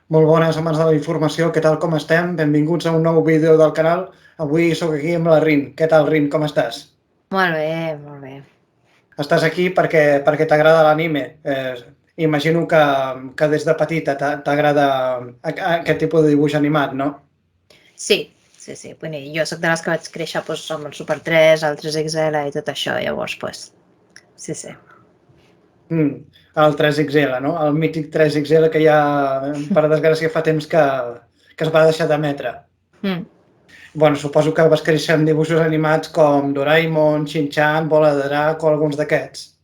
Molt bones, amants de la informació, què tal, com estem? Benvinguts a un nou vídeo del canal. Avui sóc aquí amb la Rin. Què tal, Rin, com estàs? Molt bé, molt bé. Estàs aquí perquè t'agrada l'anime. Imagino que des de petita t'agrada aquest tipus de dibuix animat, no? Sí. Vull dir, jo soc de les que vaig créixer amb el Super 3, el 3XL i tot això, llavors, sí. El 3XL, no? El mític 3XL que ja, per desgràcia, fa temps que es va deixar d'emetre. Mm. Bueno, suposo que vas créixer amb dibuixos animats com Doraemon, Shin-chan, Bola de Drac o alguns d'aquests.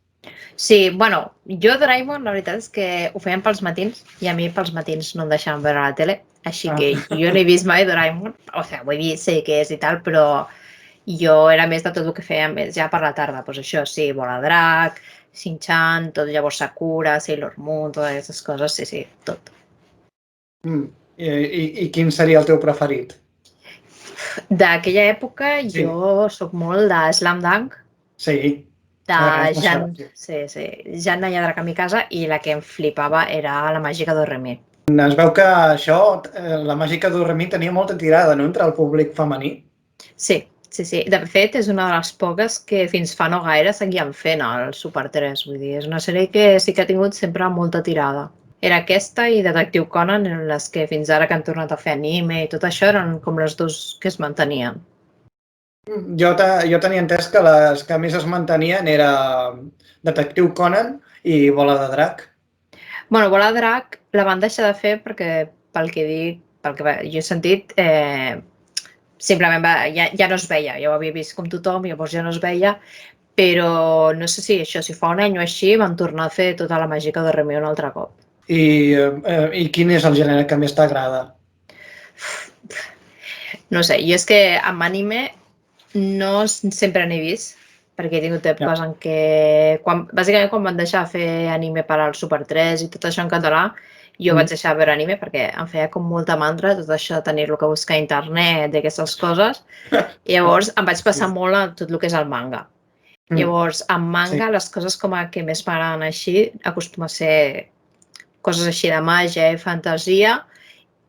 Sí, bueno, jo Doraemon, la veritat és que ho feien pels matins i a mi pels matins no em deixaven veure la tele, així que jo no he vist mai Doraemon, o sigui, ho he vist, sé què és i tal, però jo era més de tot el que feien més ja per la tarda, doncs això, sí, Bola de Drac, Shin-chan, tot llavors Sakura, Sailor Moon, totes aquestes coses, sí, tot. I quin seria el teu preferit? D'aquella època Sí. jo sóc molt de Slam Dunk, Sí. de Jan... Jan Nayadra Kamikaze, i la que em flipava era la màgica d'Oremi. Es veu que això, la màgica d'Uremi tenia molta tirada, no?, entre el públic femení. Sí. De fet, és una de les poques que fins fa no gaire seguien fent el Super 3. Vull dir, és una sèrie que sí que ha tingut sempre molta tirada. Era aquesta i Detectiu Conan, en les que fins ara que han tornat a fer anime i tot això eren com les dues que es mantenien. Jo tenia entès que les que més es mantenien era Detectiu Conan i Bola de Drac. Bueno, Bola de Drac la van deixar de fer perquè, pel que jo he sentit, simplement ja no es veia. Ja ho havia vist com tothom, llavors ja no es veia, però no sé si fa un any o així van tornar a fer tota la màgica de Remy un altre cop. I quin és el gènere que més t'agrada? No sé, jo és que amb anime no sempre n'he vist, perquè he tingut èpoques en què, bàsicament quan van deixar de fer anime per al Super 3 i tot això en català, jo vaig deixar de veure anime perquè em feia com molta mandra tot això de tenir-lo que buscar a internet, d'aquestes coses, i llavors em vaig passar molt a tot el que és el manga. Llavors, amb manga, les coses com a que més m'agraden així acostuma a ser coses així de màgia i fantasia,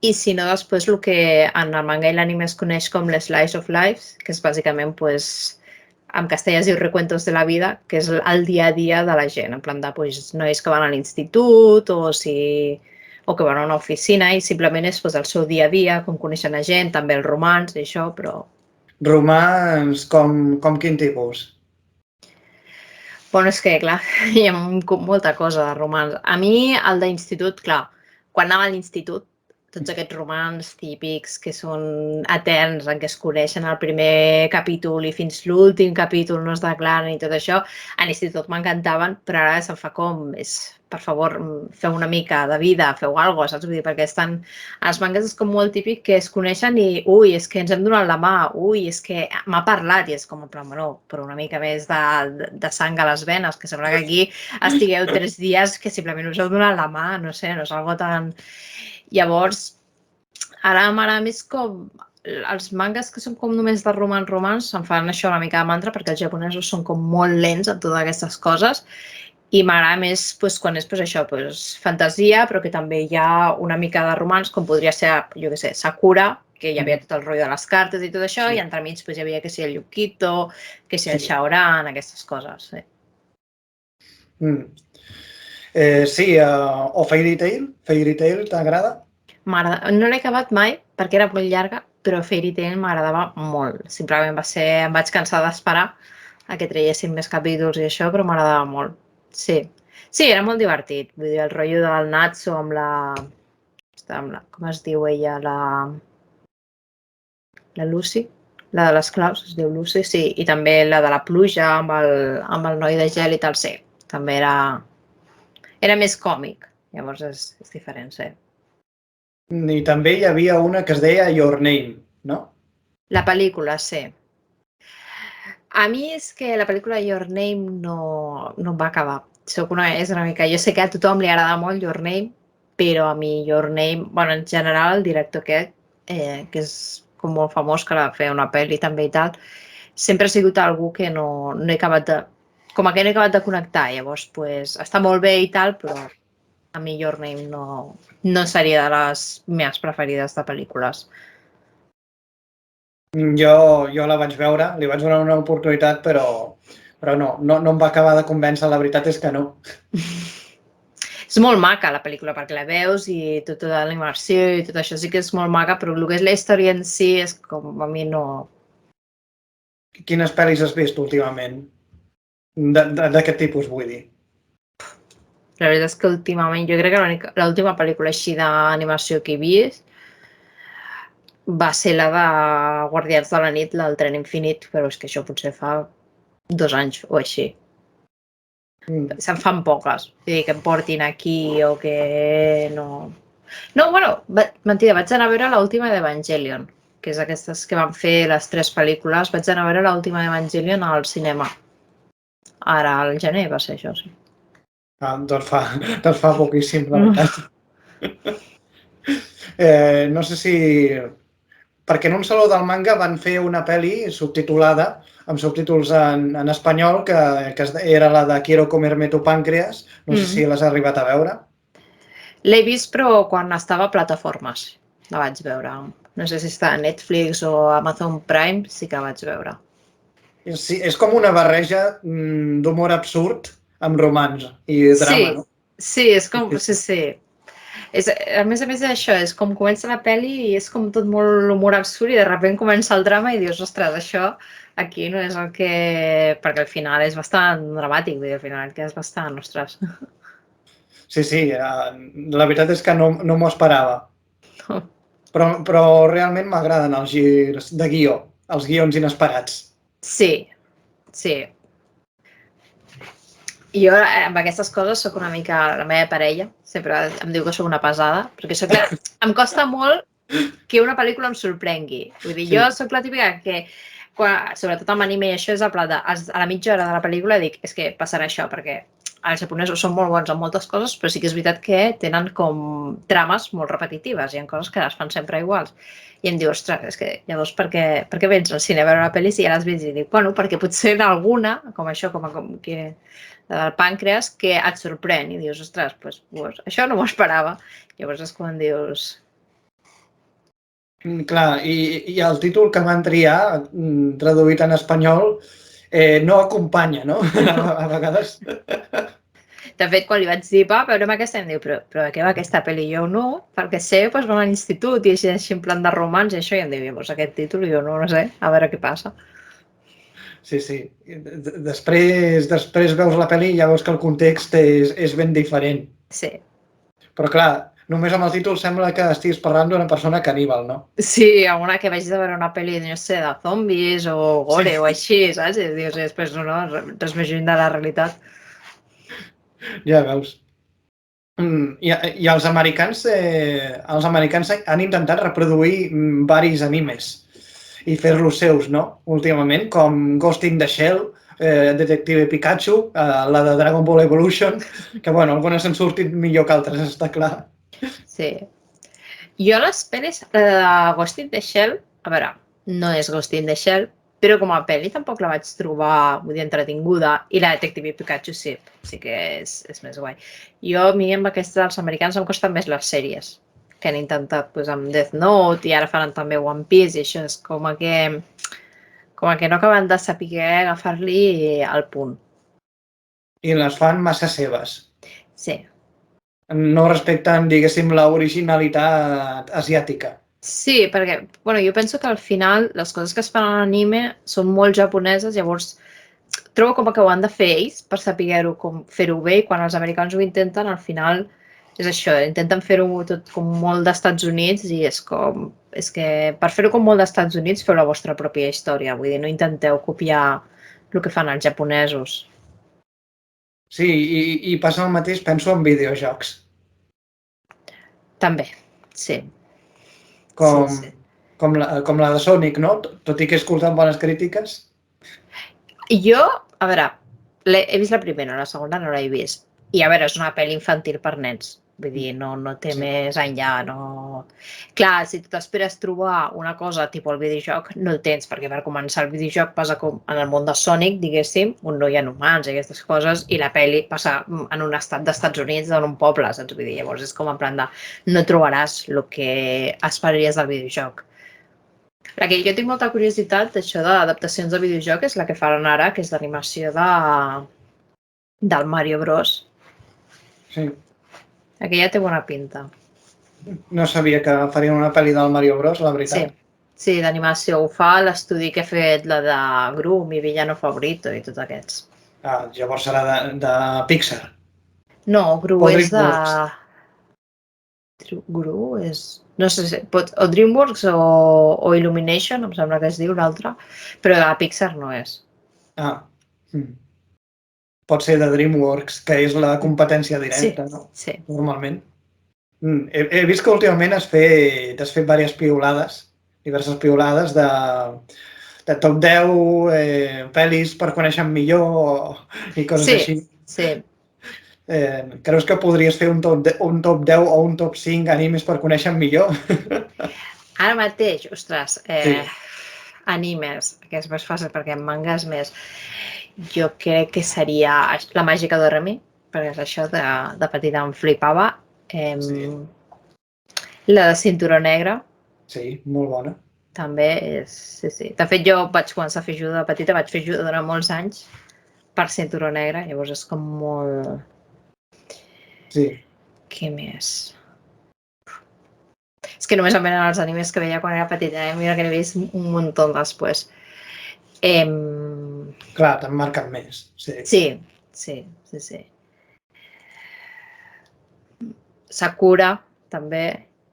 i si no, després el que en el manga i l'anime es coneix com l'Slice of Life, que és bàsicament, en castellà es diu recuentos de la vida, que és el dia a dia de la gent, en plan de nois que van a l'institut o que van a una oficina i simplement és el seu dia a dia, com coneixen la gent, també el romans i això, però... Romans com quin tipus? Bueno, és que, clar, hi ha molta cosa de romans. A mi, el d'institut, clar, quan anava a l'institut, tots aquests romans típics que són eterns, en què es coneixen el primer capítol i fins l'últim capítol no es declaren i tot això, a l'institut m'encantaven, però ara se'm fa com, per favor, feu una mica de vida, feu alguna cosa, saps? Vull dir, perquè els mangas és com molt típic que es coneixen i, ui, és que ens hem donat la mà, ui, és que m'ha parlat, i és com, bueno, però una mica més de sang a les venes, que sembla que aquí estigueu 3 dies que simplement us heu donat la mà, no sé, no és algo tan... Llavors, ara m'agrada més com els mangas que són com només de romans em fan això una mica de mantra perquè els japonesos són com molt lents en totes aquestes coses i m'agrada més quan és això, fantasia, però que també hi ha una mica de romans, com podria ser, jo què sé, Sakura, que hi havia tot el rotllo de les cartes i tot això, i entremig hi havia que si el Yukito, que si el Shaoran, aquestes coses. Sí, o Fairy Tail? Fairy Tail t'agrada? No l'he acabat mai perquè era molt llarga, però Fairy Tail m'agradava molt. Simplement em vaig cansar d'esperar a que traiessin més capítols i això, però m'agradava molt. Sí, era molt divertit. Vull dir, el rotllo del Natsu amb la... Com es diu ella? La Lucy? La de les claus, es diu Lucy, sí. I també la de la pluja amb el noi de gel i tal, sí. També era més còmic. Llavors és diferent, sí. I també hi havia una que es deia Your Name, no? La pel·lícula, sí. A mi és que la pel·lícula Your Name no em va acabar. És una mica... Jo sé que a tothom li agrada molt Your Name, però a mi Your Name... Bueno, en general, el director aquest, que és com molt famós, que va fer una pel·li també i tal, sempre ha sigut algú que no he acabat de... Com que no he acabat de connectar, llavors, està molt bé i tal, però a mi Your Name no seria de les meves preferides de pel·lícules. Jo la vaig veure, li vaig donar una oportunitat, però no em va acabar de convèncer, la veritat és que no. És molt maca la pel·lícula perquè la veus i tota la immersió i tot això sí que és molt maca, però el que és la història en si és com a mi no... Quines pel·lis has vist últimament? D'aquest tipus, vull dir. La veritat és que últimament, jo crec que l'última pel·lícula així d'animació que he vist va ser la de Guardians de la nit, la del Tren Infinit, però és que això potser fa 2 anys o així. Se'n fan poques, vull dir, que em portin aquí o que no... No, bueno, mentida, vaig anar a veure l'última d'Evangelion, que és aquestes que van fer les 3 pel·lícules, vaig anar a veure l'última d'Evangelion al cinema. Ara, al gener va ser això, sí. Doncs fa poquíssim, la veritat. No sé si... Perquè en un saló del manga van fer una pel·li subtitulada, amb subtítols en espanyol, que era la de Quiero comerme tu páncreas. No sé si l'has arribat a veure. L'he vist, però quan estava a plataformes la vaig veure. No sé si està a Netflix o Amazon Prime, sí que la vaig veure. Sí, és com una barreja d'humor absurd amb romans i drama, no? Sí, és com... Sí. A més això, és com comença la pel·li i és com tot molt humor absurd i de sobte comença el drama i dius, ostres, això aquí no és el que... Perquè al final és bastant dramàtic, vull dir, al final que és bastant, ostres. Sí, la veritat és que no m'ho esperava. Però realment m'agraden els girs de guió, els guions inesperats. Sí. Jo amb aquestes coses sóc una mica la meva parella, sempre em diu que sóc una pesada, perquè em costa molt que una pel·lícula em sorprengui. Vull dir, jo sóc la típica que, sobretot amb anime i això, és el plat a la mitja hora de la pel·lícula dic, és que passarà això, perquè els japonesos són molt bons en moltes coses, però sí que és veritat que tenen com trames molt repetitives, hi ha coses que les fan sempre iguals. I em diu, ostres, és que llavors per què vens al cine a veure la pel·li si ja l'has vist? I dic, bueno, perquè potser en alguna, com això, com que del pàncreas, que et sorprèn i dius, ostres, doncs, això no m'ho esperava. Llavors és quan dius... Clar, i el títol que van triar, traduït en espanyol, no acompanya, no? A vegades... De fet, quan li vaig dir, va, veurem aquesta, em diu, però de què va aquesta pel·li? Jo no, perquè sé, doncs van a l'institut i així en plan de romans i això, i em diu, llavors aquest títol, jo no sé, a veure què passa. Sí. Després veus la pel·li i ja veus que el context és ben diferent. Sí. Però clar, només amb el títol sembla que estiguis parlant d'una persona caníbal, no? Sí, alguna que vaig de veure una pel·li, no sé, de zombis o gore o així, saps? I dius, després no, res més lluny de la realitat. Ja veus. I els americans han intentat reproduir varis animes i fer-los seus, no? Últimament, com Ghost in the Shell, Detective Pikachu, la de Dragon Ball Evolution, que, bueno, algunes han sortit millor que altres, està clar. Sí. Jo les pel·lis de Ghost in the Shell, a veure, no és Ghost in the Shell, però com a pel·li tampoc la vaig trobar, vull dir, entretinguda, i la Detective Pikachu sí que és més guai. Jo, a mi, amb aquestes dels americans em costen més les sèries, que han intentat amb Death Note, i ara faran també One Piece, i això és com que no acaben de saber agafar-li el punt. I les fan massa seves. Sí. No respecten, diguéssim, l'originalitat asiàtica. Sí, perquè jo penso que al final les coses que es fan a l'anime són molt japoneses, llavors trobo com que ho han de fer ells per saber-ho com fer-ho bé, i quan els americans ho intenten, al final és això, intenten fer-ho tot com molt d'Estats Units i és que per fer-ho com molt d'Estats Units feu la vostra pròpia història, vull dir, no intenteu copiar el que fan els japonesos. Sí, i passa el mateix, penso, en videojocs. També, sí. Com la de Sonic, no? Tot i que he escoltat bones crítiques. Jo, a veure, he vist la primera, la segona no l'he vist. I a veure, és una pel·li infantil per nens. Vull dir, no té més enllà, no... Clar, si tu t'esperes trobar una cosa tipus el videojoc, no el tens, perquè per començar el videojoc passa com en el món de Sonic, diguéssim, on no hi ha humans i aquestes coses, i la pel·li passa en un estat d'Estats Units, en un poble, saps? Vull dir, llavors és com en plan de no trobaràs el que esperaries del videojoc. La que jo tinc molta curiositat d'això d'adaptacions de videojoc és la que faran ara, que és l'animació del Mario Bros. Sí. Aquella té bona pinta. No sabia que farien una pel·li del Mario Bros, la veritat. Sí, d'animació. Ho fa l'estudi que ha fet la de Gru, mi villano favorito i tots aquests. Llavors serà de Pixar. No, Gru O és de... DreamWorks. Gru és... No sé si... O DreamWorks o Illumination, em sembla que es diu l'altre, però de Pixar no és. Pot ser de DreamWorks, que és la competència directa, no? Sí. Normalment. He vist que últimament has fet diverses piulades de top 10 pel·lis per conèixer millor i coses així. Sí. Creus que podries fer un top 10 o un top 5 animes per conèixer millor? Ara mateix, ostres, animes, que és més fàcil perquè en mangas més. Jo crec que seria La màgica de Remy, perquè és això de petita em flipava. La de Cinturó Negre. Sí, molt bona. També és... Sí. De fet, jo vaig començar a fer judo de petita, vaig fer judo durant molts anys per Cinturó Negre, llavors és com molt... Sí. Què més? És que només em venen els animes que veia quan era petita, mira que n'he vist un muntó després. Clar, te'n marquen més. Sí. Sakura, també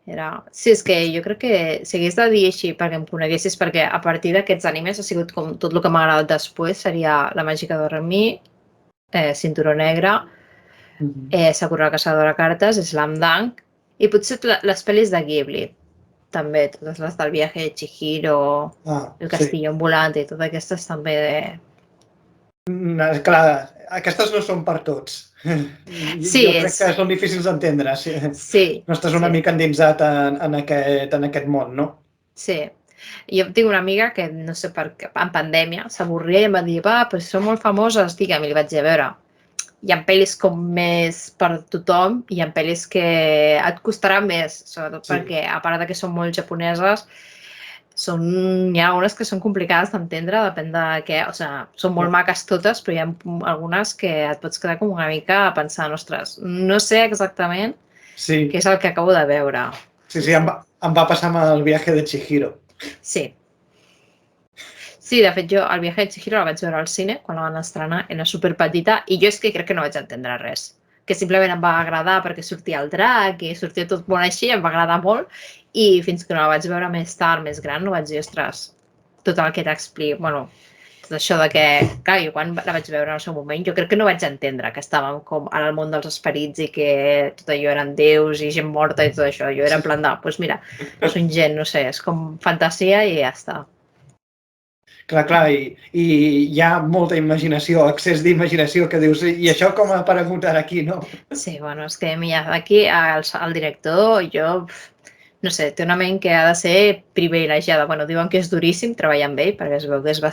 era... Sí, és que jo crec que si hagués de dir així perquè em coneguessis, perquè a partir d'aquests animes ha sigut com tot el que m'ha agradat després, seria La màgica de Remy, Cinturó Negre, Sakura la caçadora de cartes, Slam Dunk, i potser les pel·lis de Ghibli, també, totes les del Viaje de Chihiro, El castillo ambulante i totes aquestes també... Clar, aquestes no són per tots. Jo crec que són difícils d'entendre. No estàs una mica endinsat en aquest món, no? Sí. Jo tinc una amiga que, no sé per què, en pandèmia, s'avorria i em va dir, però són molt famoses, digue'm, i li vaig dir, a veure, hi ha pel·lis com més per tothom i hi ha pel·lis que et costarà més, sobretot perquè, a part de que són molt japoneses, hi ha algunes que són complicades d'entendre, depèn de què, o sigui, són molt maques totes, però hi ha algunes que et pots quedar com una mica pensant, ostres, no sé exactament què és el que acabo de veure. Sí, em va passar amb el Viaje de Chihiro. Sí, de fet, jo el Viaje de Chihiro la vaig veure al cine quan la van estrenar, era superpetita, i jo és que crec que no vaig entendre res, que simplement em va agradar perquè sortia el drac i sortia tot bon així, em va agradar molt, i fins que no la vaig veure més tard, més gran, no vaig dir, ostres, tot el que t'explico, bueno, tot això de que, clar, jo quan la vaig veure en el seu moment, jo crec que no vaig entendre que estàvem com en el món dels esperits i que tot allò eren déus i gent morta i tot això, jo era en plan de, doncs mira, són gent, no sé, és com fantasia i ja està. Clar, i hi ha molta imaginació, excés d'imaginació, que dius, i això com ha aparegut ara aquí, no? Sí, bueno, és que Miyazaki, el director, jo, no sé, té una ment que ha de ser privilegiada. Bueno, diuen que és duríssim treballar amb ell, perquè es veu que és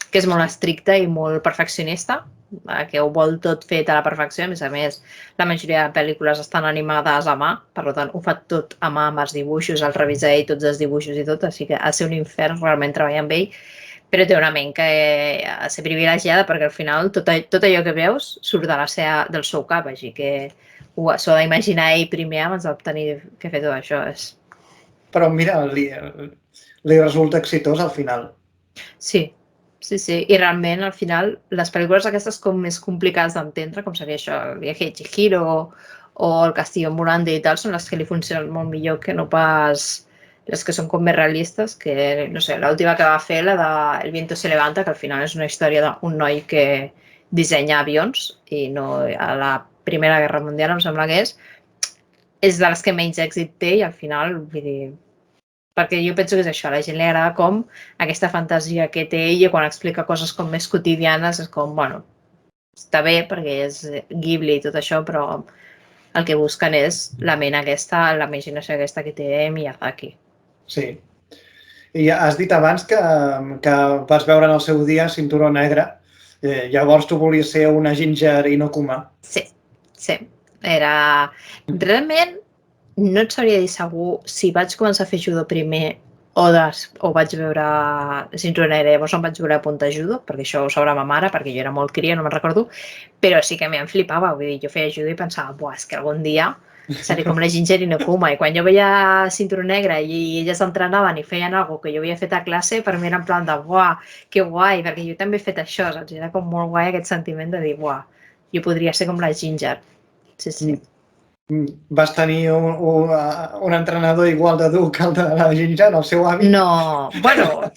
que és molt estricte i molt perfeccionista, que ho vol tot fet a la perfecció. A més, la majoria de pel·lícules estan animades a mà, per tant, ho fa tot a mà amb els dibuixos, el revisa ell, tots els dibuixos i tot, així que ha de ser un infern realment treballar amb ell, però té una ment que ha de ser privilegiada perquè al final tot allò que veus surt del seu cap, així que s'ho ha d'imaginar ell primer abans d'obtenir que fer tot això. Però mira, li resulta exitós al final. Sí, i realment al final les pel·lícules aquestes com més complicades d'entendre, com seria això, el Viaje de Chihiro o el Castillo ambulante i tal, són les que li funcionen molt millor que no pas les que són com més realistes, que no sé, l'última que va fer, la de El viento se levanta, que al final és una història d'un noi que dissenya avions i no a la Primera Guerra Mundial, em sembla que és de les que menys èxit té i al final, vull dir, perquè jo penso que és això, a la gent li agrada com aquesta fantasia que té ell i quan explica coses com més quotidianes és com, bueno, està bé perquè és Ghibli i tot això, però el que busquen és la ment aquesta, la imaginació aquesta que té Miyazaki. Sí. I has dit abans que vas veure en el seu dia Cinturó Negre. Llavors tu volies ser una Ginger Inokuma. Sí. Era... Realment no et sabria dir segur si vaig començar a fer judo primer o vaig veure Cinturó Negre, llavors em vaig veure a punta judo, perquè això ho sabrà ma mare, perquè jo era molt cria, no me'n recordo, però sí que em flipava, vull dir, jo feia judo i pensava, buah, és que algun dia seré com la Ginger Inokuma, i quan jo veia Cinturó Negre i elles entrenaven i feien alguna que jo havia fet a classe, per mi era en plan de, buah, que guai, perquè jo també he fet això, saps? Era com molt guai aquest sentiment de dir, buah, jo podria ser com la Ginger. Sí. Vas tenir un entrenador igual de dur que el de la Ginger, el seu avi? No, bueno,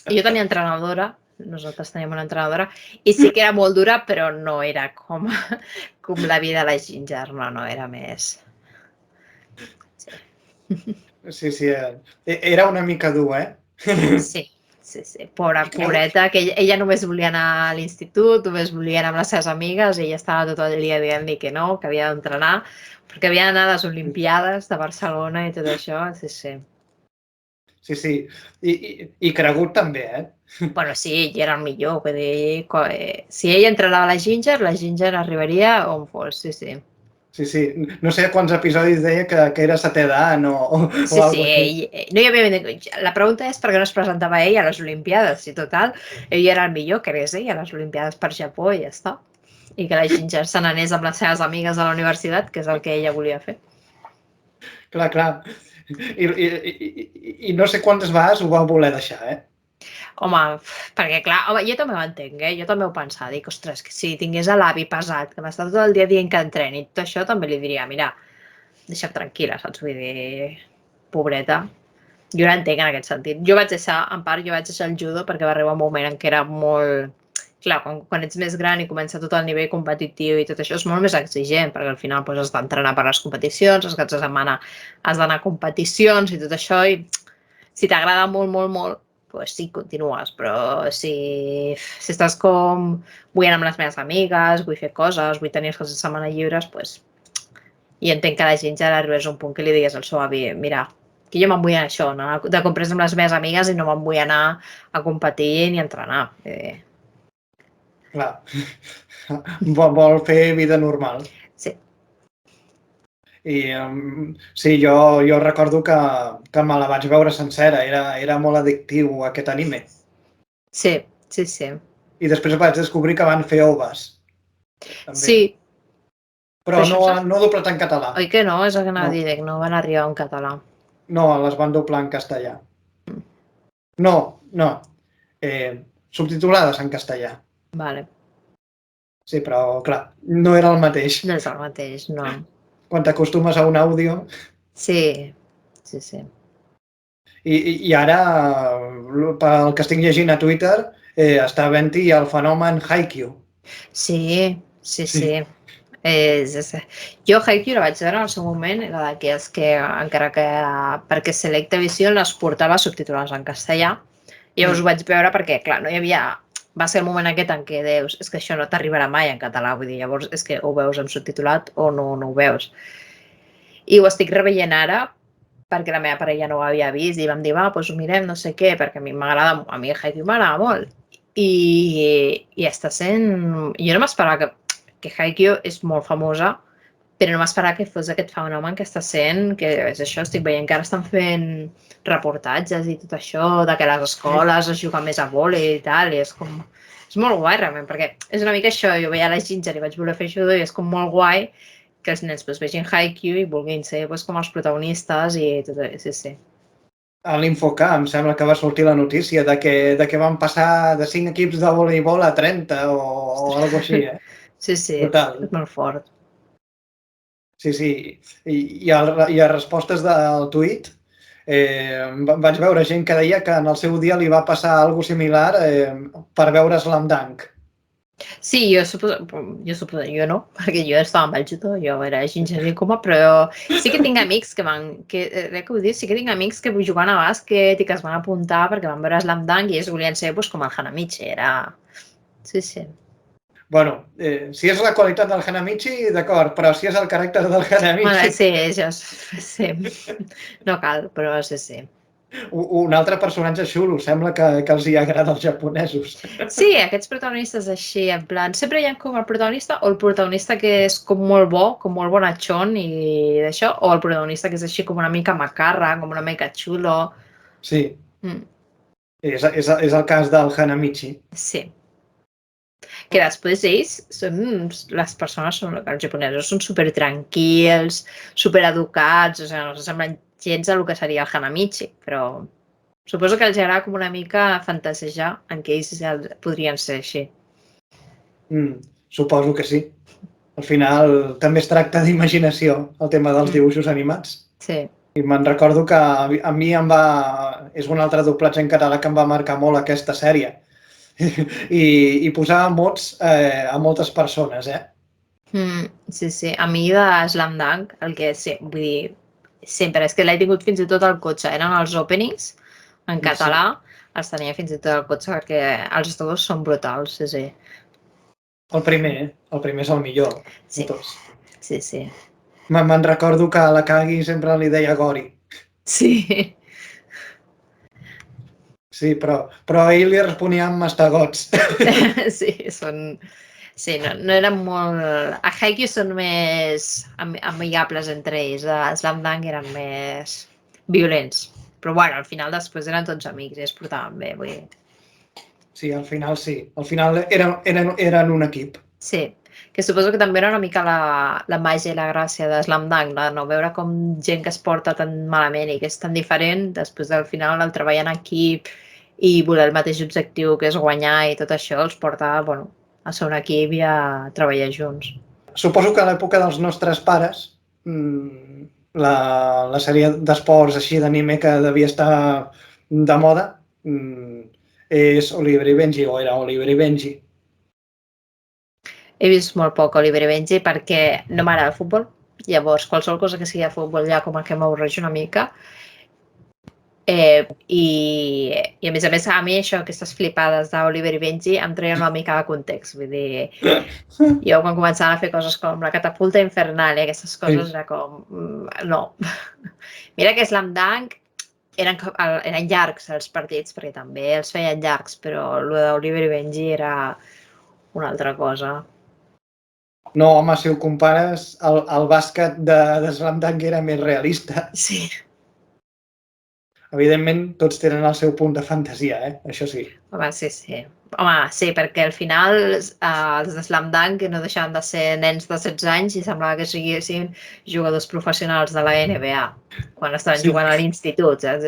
jo tenia entrenadora, nosaltres teníem una entrenadora, i sí que era molt dura, però no era com la vida de la Ginger, no, era més... Sí, era una mica dur, eh? Sí. Pobreta, que ella només volia anar a l'institut, només volia anar amb les seves amigues, i ella estava tot el dia dient-li que no, que havia d'entrenar, perquè havia d'anar a les Olimpiades de Barcelona i tot això, sí. Sí, i cregut també, eh? Bueno, sí, ell era el millor, vull dir, si ell entrenava la Ginger arribaria on fos, sí. Sí, no sé quants episodis deia que era setè d'any o Sí, alguna cosa així. no hi havia... La pregunta és per què no es presentava ell a les Olimpiades, i total, ell era el millor, que hagués ell a les Olimpiades per Japó i ja està. I que la Ginger se n'anés amb les seves amigues a la universitat, que és el que ella volia fer. Clar. I no sé quantes vegades ho va voler deixar, eh? Home, perquè clar, jo també ho entenc, jo també ho pensava, dic, ostres, que si tingués l'avi pesat, que m'està tot el dia dient que entreni, tot això també li diria, mira, deixa'm tranquil·la, saps? Vull dir, pobreta. Jo l'entenc en aquest sentit. Jo vaig deixar el judo perquè va arribar un moment en què era molt... Clar, quan ets més gran i comença tot el nivell competitiu i tot això és molt més exigent, perquè al final has d'entrenar per les competicions, els caps de setmana has d'anar a competicions i tot això, i si t'agrada molt, doncs sí, continues, però si estàs com vull anar amb les meves amigues, vull fer coses, vull tenir els caps de setmana lliures, doncs... I entenc que la gent ja arribés a un punt que li digués al seu avi, mira, que jo me'n vull anar a això, no? De compres amb les meves amigues i no me'n vull anar a competir ni a entrenar. Clar, vol fer vida normal. Sí. I sí, jo recordo que me la vaig veure sencera, era molt addictiu aquest anime. Sí. I després vaig descobrir que van fer OVAs. També. Sí. Però no doblat en català. Oi que no? És el que anava a dir, que no van arribar en català. No, les van doblar en castellà. No. Subtitulades en castellà. Vale. Sí, però clar, no era el mateix. No és el mateix, no. Quan t'acostumes a un àudio... Sí. I ara, pel que estic llegint a Twitter, està havent-hi el fenomen Haikyuu. Sí. Jo Haikyuu la vaig veure en el seu moment, era d'aquells que encara que perquè Selectavision les portava subtitulades en castellà, i llavors ho vaig veure perquè, clar, no hi havia... Va ser el moment aquest en què dius, és que això no t'arribarà mai en català, vull dir, llavors és que ho veus en subtitulat o no ho veus. I ho estic reveient ara perquè la meva parella no ho havia vist i vam dir, doncs ho mirem, no sé què, perquè a mi Haikyuu m'agrada molt. I està sent... Jo no m'esperava que Haikyuu és molt famosa, però no m'esperava que fos aquest fenomen que està sent, que és això, estic veient que ara estan fent reportatges i tot això, de que les escoles es juguen més a vòlei i tal, i és com... És molt guai, realment, perquè és una mica això, jo veia la Ginger i vaig voler fer judo i és com molt guai que els nens vegin Haikyuu i vulguin ser com els protagonistes i tot això, sí. A l'Infoca em sembla que va sortir la notícia de que van passar de 5 equips de voleibol a 30 o alguna cosa així, eh? Sí, total. És molt fort. Sí, i a respostes del tuit vaig veure gent que deia que en el seu dia li va passar alguna similar per veure Slam Dunk. Sí, jo suposo, jo no, perquè jo estava amb el judo, jo era Ginger Inokuma, però sí que tinc amics sí que tinc amics que juguen a bàsquet i que es van apuntar perquè van veure Slam Dunk i ells volien ser com el Hanamichi, era... Sí. Bueno, si és la qualitat del Hanamichi, d'acord, però si és el caràcter del Hanamichi... Sí, això sí. No cal, però sí. Un altre personatge xulo, sembla que els hi agrada als japonesos. Sí, aquests protagonistes així, en plan, sempre hi ha com el protagonista o el protagonista que és com molt bo, com molt bonachón i d'això, o el protagonista que és així com una mica macarra, com una mica xulo. Sí, és el cas del Hanamichi. Sí. Que després ells són, les persones, els japonesos són super tranquils, super educats, o sigui, no s'assemblen gens a el que seria el Hanamichi, però suposo que els agrada com una mica fantasejar en què ells ja podrien ser així. Suposo que sí. Al final també es tracta d'imaginació, el tema dels dibuixos animats. Sí. I me'n recordo que a mi és un altre doblatge en català que em va marcar molt aquesta sèrie. I posava mots a moltes persones, Sí. A mi de Slam Dunk, el que sí, vull dir, sempre, és que l'he tingut fins i tot al cotxe, eren els openings en català, els tenia fins i tot al cotxe perquè els dos són brutals, sí. El primer és el millor de tots. Sí. Me'n recordo que a la Kagi sempre li deia Gori. Sí. Sí, però ell li responia amb mastegots. Sí, Sí, no eren molt... A Haikyuu són més amigables entre ells, a Slam Dunk eren més violents. Però bueno, al final després eren tots amics i es portaven bé, vull dir. Sí, al final sí. Al final eren un equip. Sí, que suposo que també era una mica la màgia i la gràcia de Slam Dunk, no? Veure com gent que es porta tan malament i que és tan diferent, després del final el treball en equip i voler el mateix objectiu que és guanyar i tot això els porta, bueno, a ser un equip i a treballar junts. Suposo que a l'època dels nostres pares, la sèrie d'esports així d'anime que devia estar de moda és Oliver i Benji, o era Oliver i Benji. He vist molt poc Oliver i Benji perquè no m'agrada el futbol, llavors qualsevol cosa que sigui de futbol ja com que m'avorreix una mica. I a més, a mi això, aquestes flipades d'Oliver i Benji em treien una mica de context. Vull dir, jo quan començaven a fer coses com la catapulta infernal i aquestes coses era com... No. Mira que Slam Dunk eren llargs els partits, perquè també els feien llargs, però el d'Oliver i Benji era una altra cosa. No, home, si ho compares, el bàsquet de Slam Dunk era més realista. Sí. Evidentment, tots tenen el seu punt de fantasia, això sí. Home, sí. Home, sí, perquè al final els de Slam Dunk no deixaven de ser nens de 16 anys i semblava que siguessin jugadors professionals de la NBA quan estaven jugant a l'institut, saps?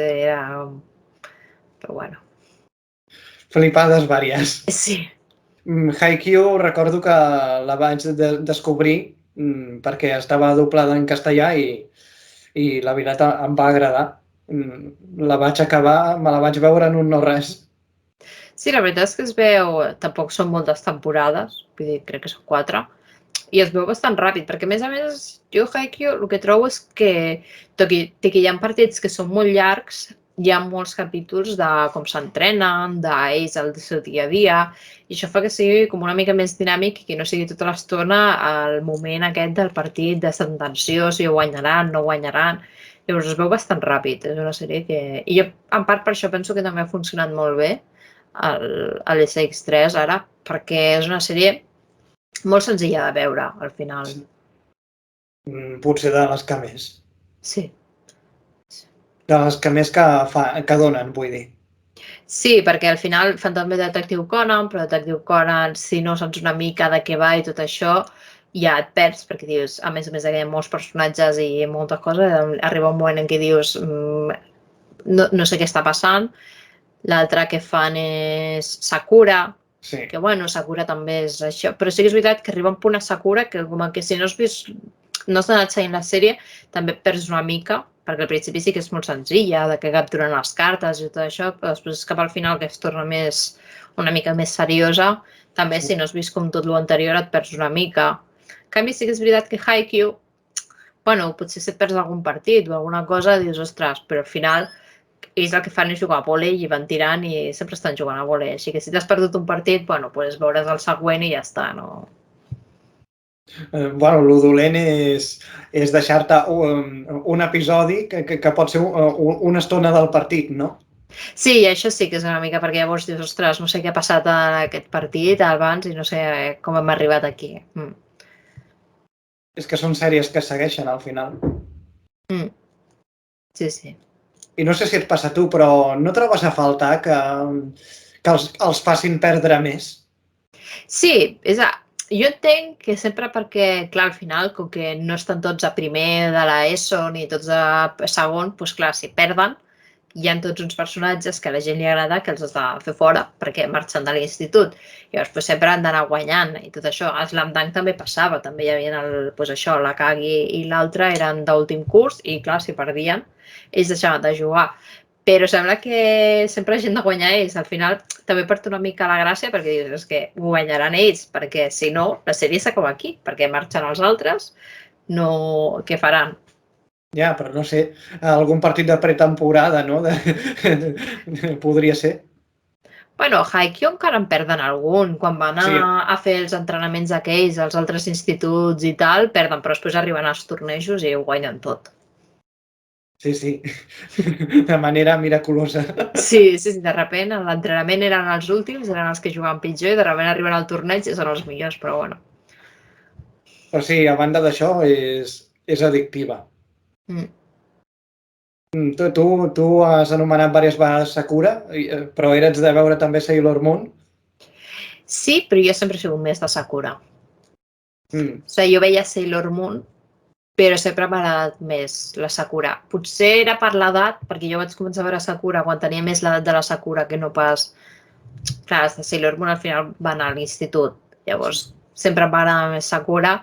Però bueno. Flipades vàries. Sí. Haikyuu recordo que la vaig descobrir perquè estava doblada en castellà i la veritat em va agradar. La vaig acabar, me la vaig veure en un no res. Sí, la veritat és que es veu, tampoc són moltes temporades, vull dir, crec que són 4, i es veu bastant ràpid, perquè a més, jo Haikyuu el que trobo és que, tot i que hi ha partits que són molt llargs, hi ha molts capítols de com s'entrenen, d'ells el seu dia a dia, i això fa que sigui com una mica més dinàmic i que no sigui tota l'estona el moment aquest del partit de tensió, si guanyaran, no guanyaran. Llavors es veu bastant ràpid, és una sèrie que... I jo, en part, per això penso que també ha funcionat molt bé a l'SX3 ara, perquè és una sèrie molt senzilla de veure, al final. Potser de les que més. Sí. De les que més que donen, vull dir. Sí, perquè al final fan també Detective Conan, però Detective Conan, si no saps una mica de què va i tot això, ja et perds, perquè dius, a més que hi ha molts personatges i moltes coses, arriba un moment en què dius no sé què està passant. L'altre que fan és Sakura, que bueno, Sakura també és això, però sí que és veritat que arriba un punt a Sakura que com que si no has vist, no has anat seguint la sèrie, també et perds una mica, perquè al principi sí que és molt senzilla, de que capturen les cartes i tot això, però després cap al final que es torna una mica més seriosa, també si no has vist com tot l'anterior et perds una mica. En canvi, sí que és veritat que Haikyuu, bueno, potser si et perds algun partit o alguna cosa, dius, ostres, però al final ells el que fan és jugar a vòlei i van tirant i sempre estan jugant a vòlei. Així que si t'has perdut un partit, bueno, pues veuràs el següent i ja està, no? Bueno, lo dolent és deixar-te un episodi que pot ser una estona del partit, no? Sí, això sí que és una mica, perquè llavors dius, ostres, no sé què ha passat en aquest partit abans i no sé com hem arribat aquí. És que són sèries que segueixen al final. Sí, sí. I no sé si et passa a tu, però no trobes a faltar que els facin perdre més? Sí, jo entenc que sempre perquè, clar, al final, com que no estan tots a primer de l'ESO ni tots a segon, doncs clar, si perden, hi ha tots uns personatges que a la gent li agrada que els has de fer fora perquè marxen de l'institut. Llavors, doncs, sempre han d'anar guanyant i tot això. A Slam Dunk també passava, també hi havia doncs, això, la Kagi i l'altre eren d'últim curs i, clar, si perdien, ells deixaven de jugar. Però sembla que sempre la gent de guanyar ells. Al final també perd una mica la gràcia perquè dius, és que guanyaran ells, perquè si no, la sèrie s'acaba aquí, perquè marxen els altres, no, què faran? Ja, però no sé, algun partit de pretemporada, no? Podria ser. Bueno, Haikyuu encara en perden algun. Quan van Sí. a fer els entrenaments aquells, als altres instituts i tal, perden, però després arriben als tornejos i ho guanyen tot. Sí, sí, de manera miraculosa. Sí, de repent l'entrenament eren els últims, eren els que jugaven pitjor i de repent arriben al torneig i són els millors, però bueno. Però sí, a banda d'això, és addictiva. Tu has anomenat diverses vegades Sakura, però eres de veure també Sailor Moon? Sí, però jo sempre he sigut més de Sakura. O sigui, jo veia Sailor Moon, però sempre m'ha agradat més la Sakura. Potser era per l'edat, perquè jo vaig començar a veure Sakura quan tenia més l'edat de la Sakura que no pas... Clar, de Sailor Moon al final va anar a l'institut, llavors sempre em va agradar més Sakura.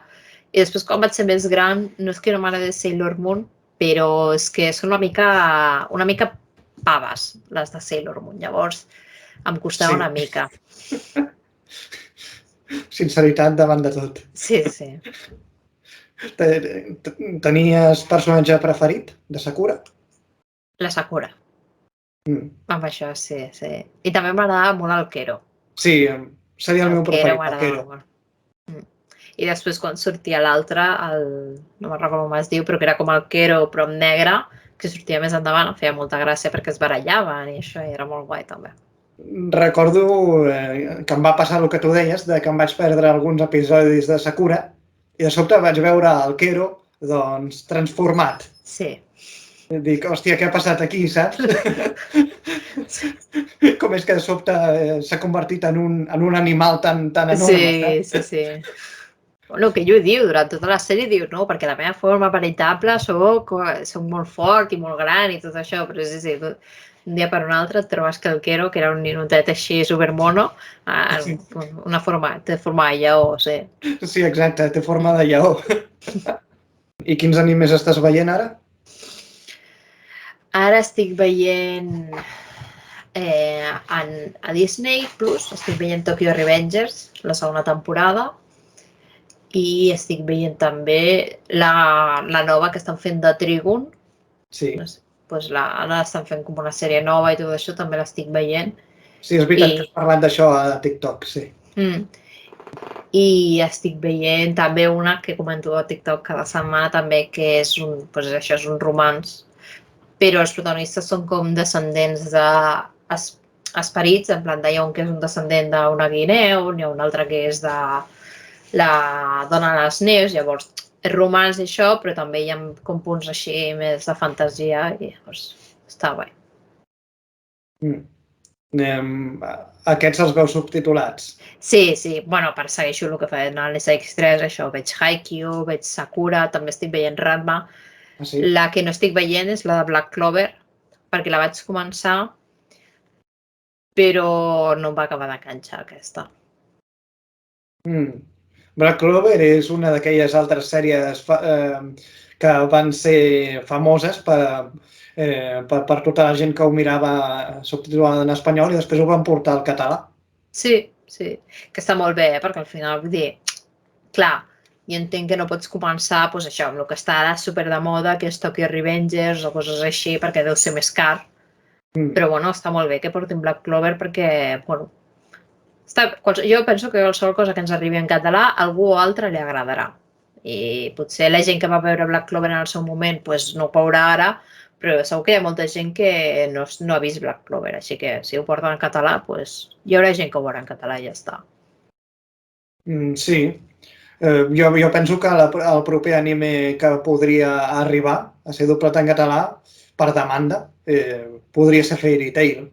I després quan vaig ser més gran, no és que no m'agradés Sailor Moon, però és que són una mica paves, les de Sailor Moon. Llavors em costava una mica. Sinceritat davant de tot. Sí. Tenies personatge preferit de Sakura? La Sakura. Amb això, sí. I també m'agradava molt el Kero. Sí, seria el meu preferit, el Kero. I després quan sortia l'altre, no me'n recordo com es diu, però que era com el Kero però amb negre, que sortia més endavant, em feia molta gràcia perquè es barallaven i això, i era molt guai també. Recordo que em va passar el que tu deies, de que em vaig perdre alguns episodis de Sakura i de sobte vaig veure el Kero, doncs, transformat. Sí. Dic, hòstia, què ha passat aquí, saps? Com és que de sobte s'ha convertit en un animal tan enorme, saps? Sí. Bueno, que ell ho diu, durant tota la sèrie diu, no, perquè la meva forma veritable soc molt fort i molt gran i tot això, però sí, un dia per un altre et trobes que el Kero, que era un ninotet així supermono, una forma de lleó, sí. Sí, exacte, té forma de lleó. I quins animes estàs veient ara? Ara estic veient a Disney Plus, estic veient Tokyo Revengers, la segona temporada, i estic veient també la nova que estan fent de Trigun. Sí. Doncs ara estan fent com una sèrie nova i tot això, també l'estic veient. Sí, és veritat que has parlat d'això a TikTok, sí. I estic veient també una que comento a TikTok cada setmana també, que és un romanç, però els protagonistes són com descendents d'esperits, en plan, hi ha un que és un descendent d'una guineu, n'hi ha un altre que és de la dona de les neus, llavors és romans i això, però també hi ha com punts així més de fantasia i llavors està bé. Aquests els veus subtitulats? Sí, bueno, persegueixo el que feien a l'SX3, això, veig Haikyuu, veig Sakura, també estic veient Ranma. La que no estic veient és la de Black Clover, perquè la vaig començar, però no em va acabar d'enganxar aquesta. Black Clover és una d'aquelles altres sèries que van ser famoses per tota la gent que ho mirava subtitulada en espanyol i després ho van portar al català. Sí, que està molt bé, perquè al final, vull dir, clar, jo entenc que no pots començar doncs això, amb el que està ara super de moda, que és Tokyo Revengers o coses així, perquè deu ser més car. Però, bueno, està molt bé que portin Black Clover perquè, bueno, jo penso que qualsevol cosa que ens arribi en català a algú o altre li agradarà. I potser la gent que va veure Black Clover en el seu moment no ho veurà ara, però segur que hi ha molta gent que no ha vist Black Clover, així que si ho porten en català, hi haurà gent que ho veurà en català i ja està. Sí. Jo penso que el proper anime que podria arribar a ser doblat en català per demanda podria ser Fairy Tail.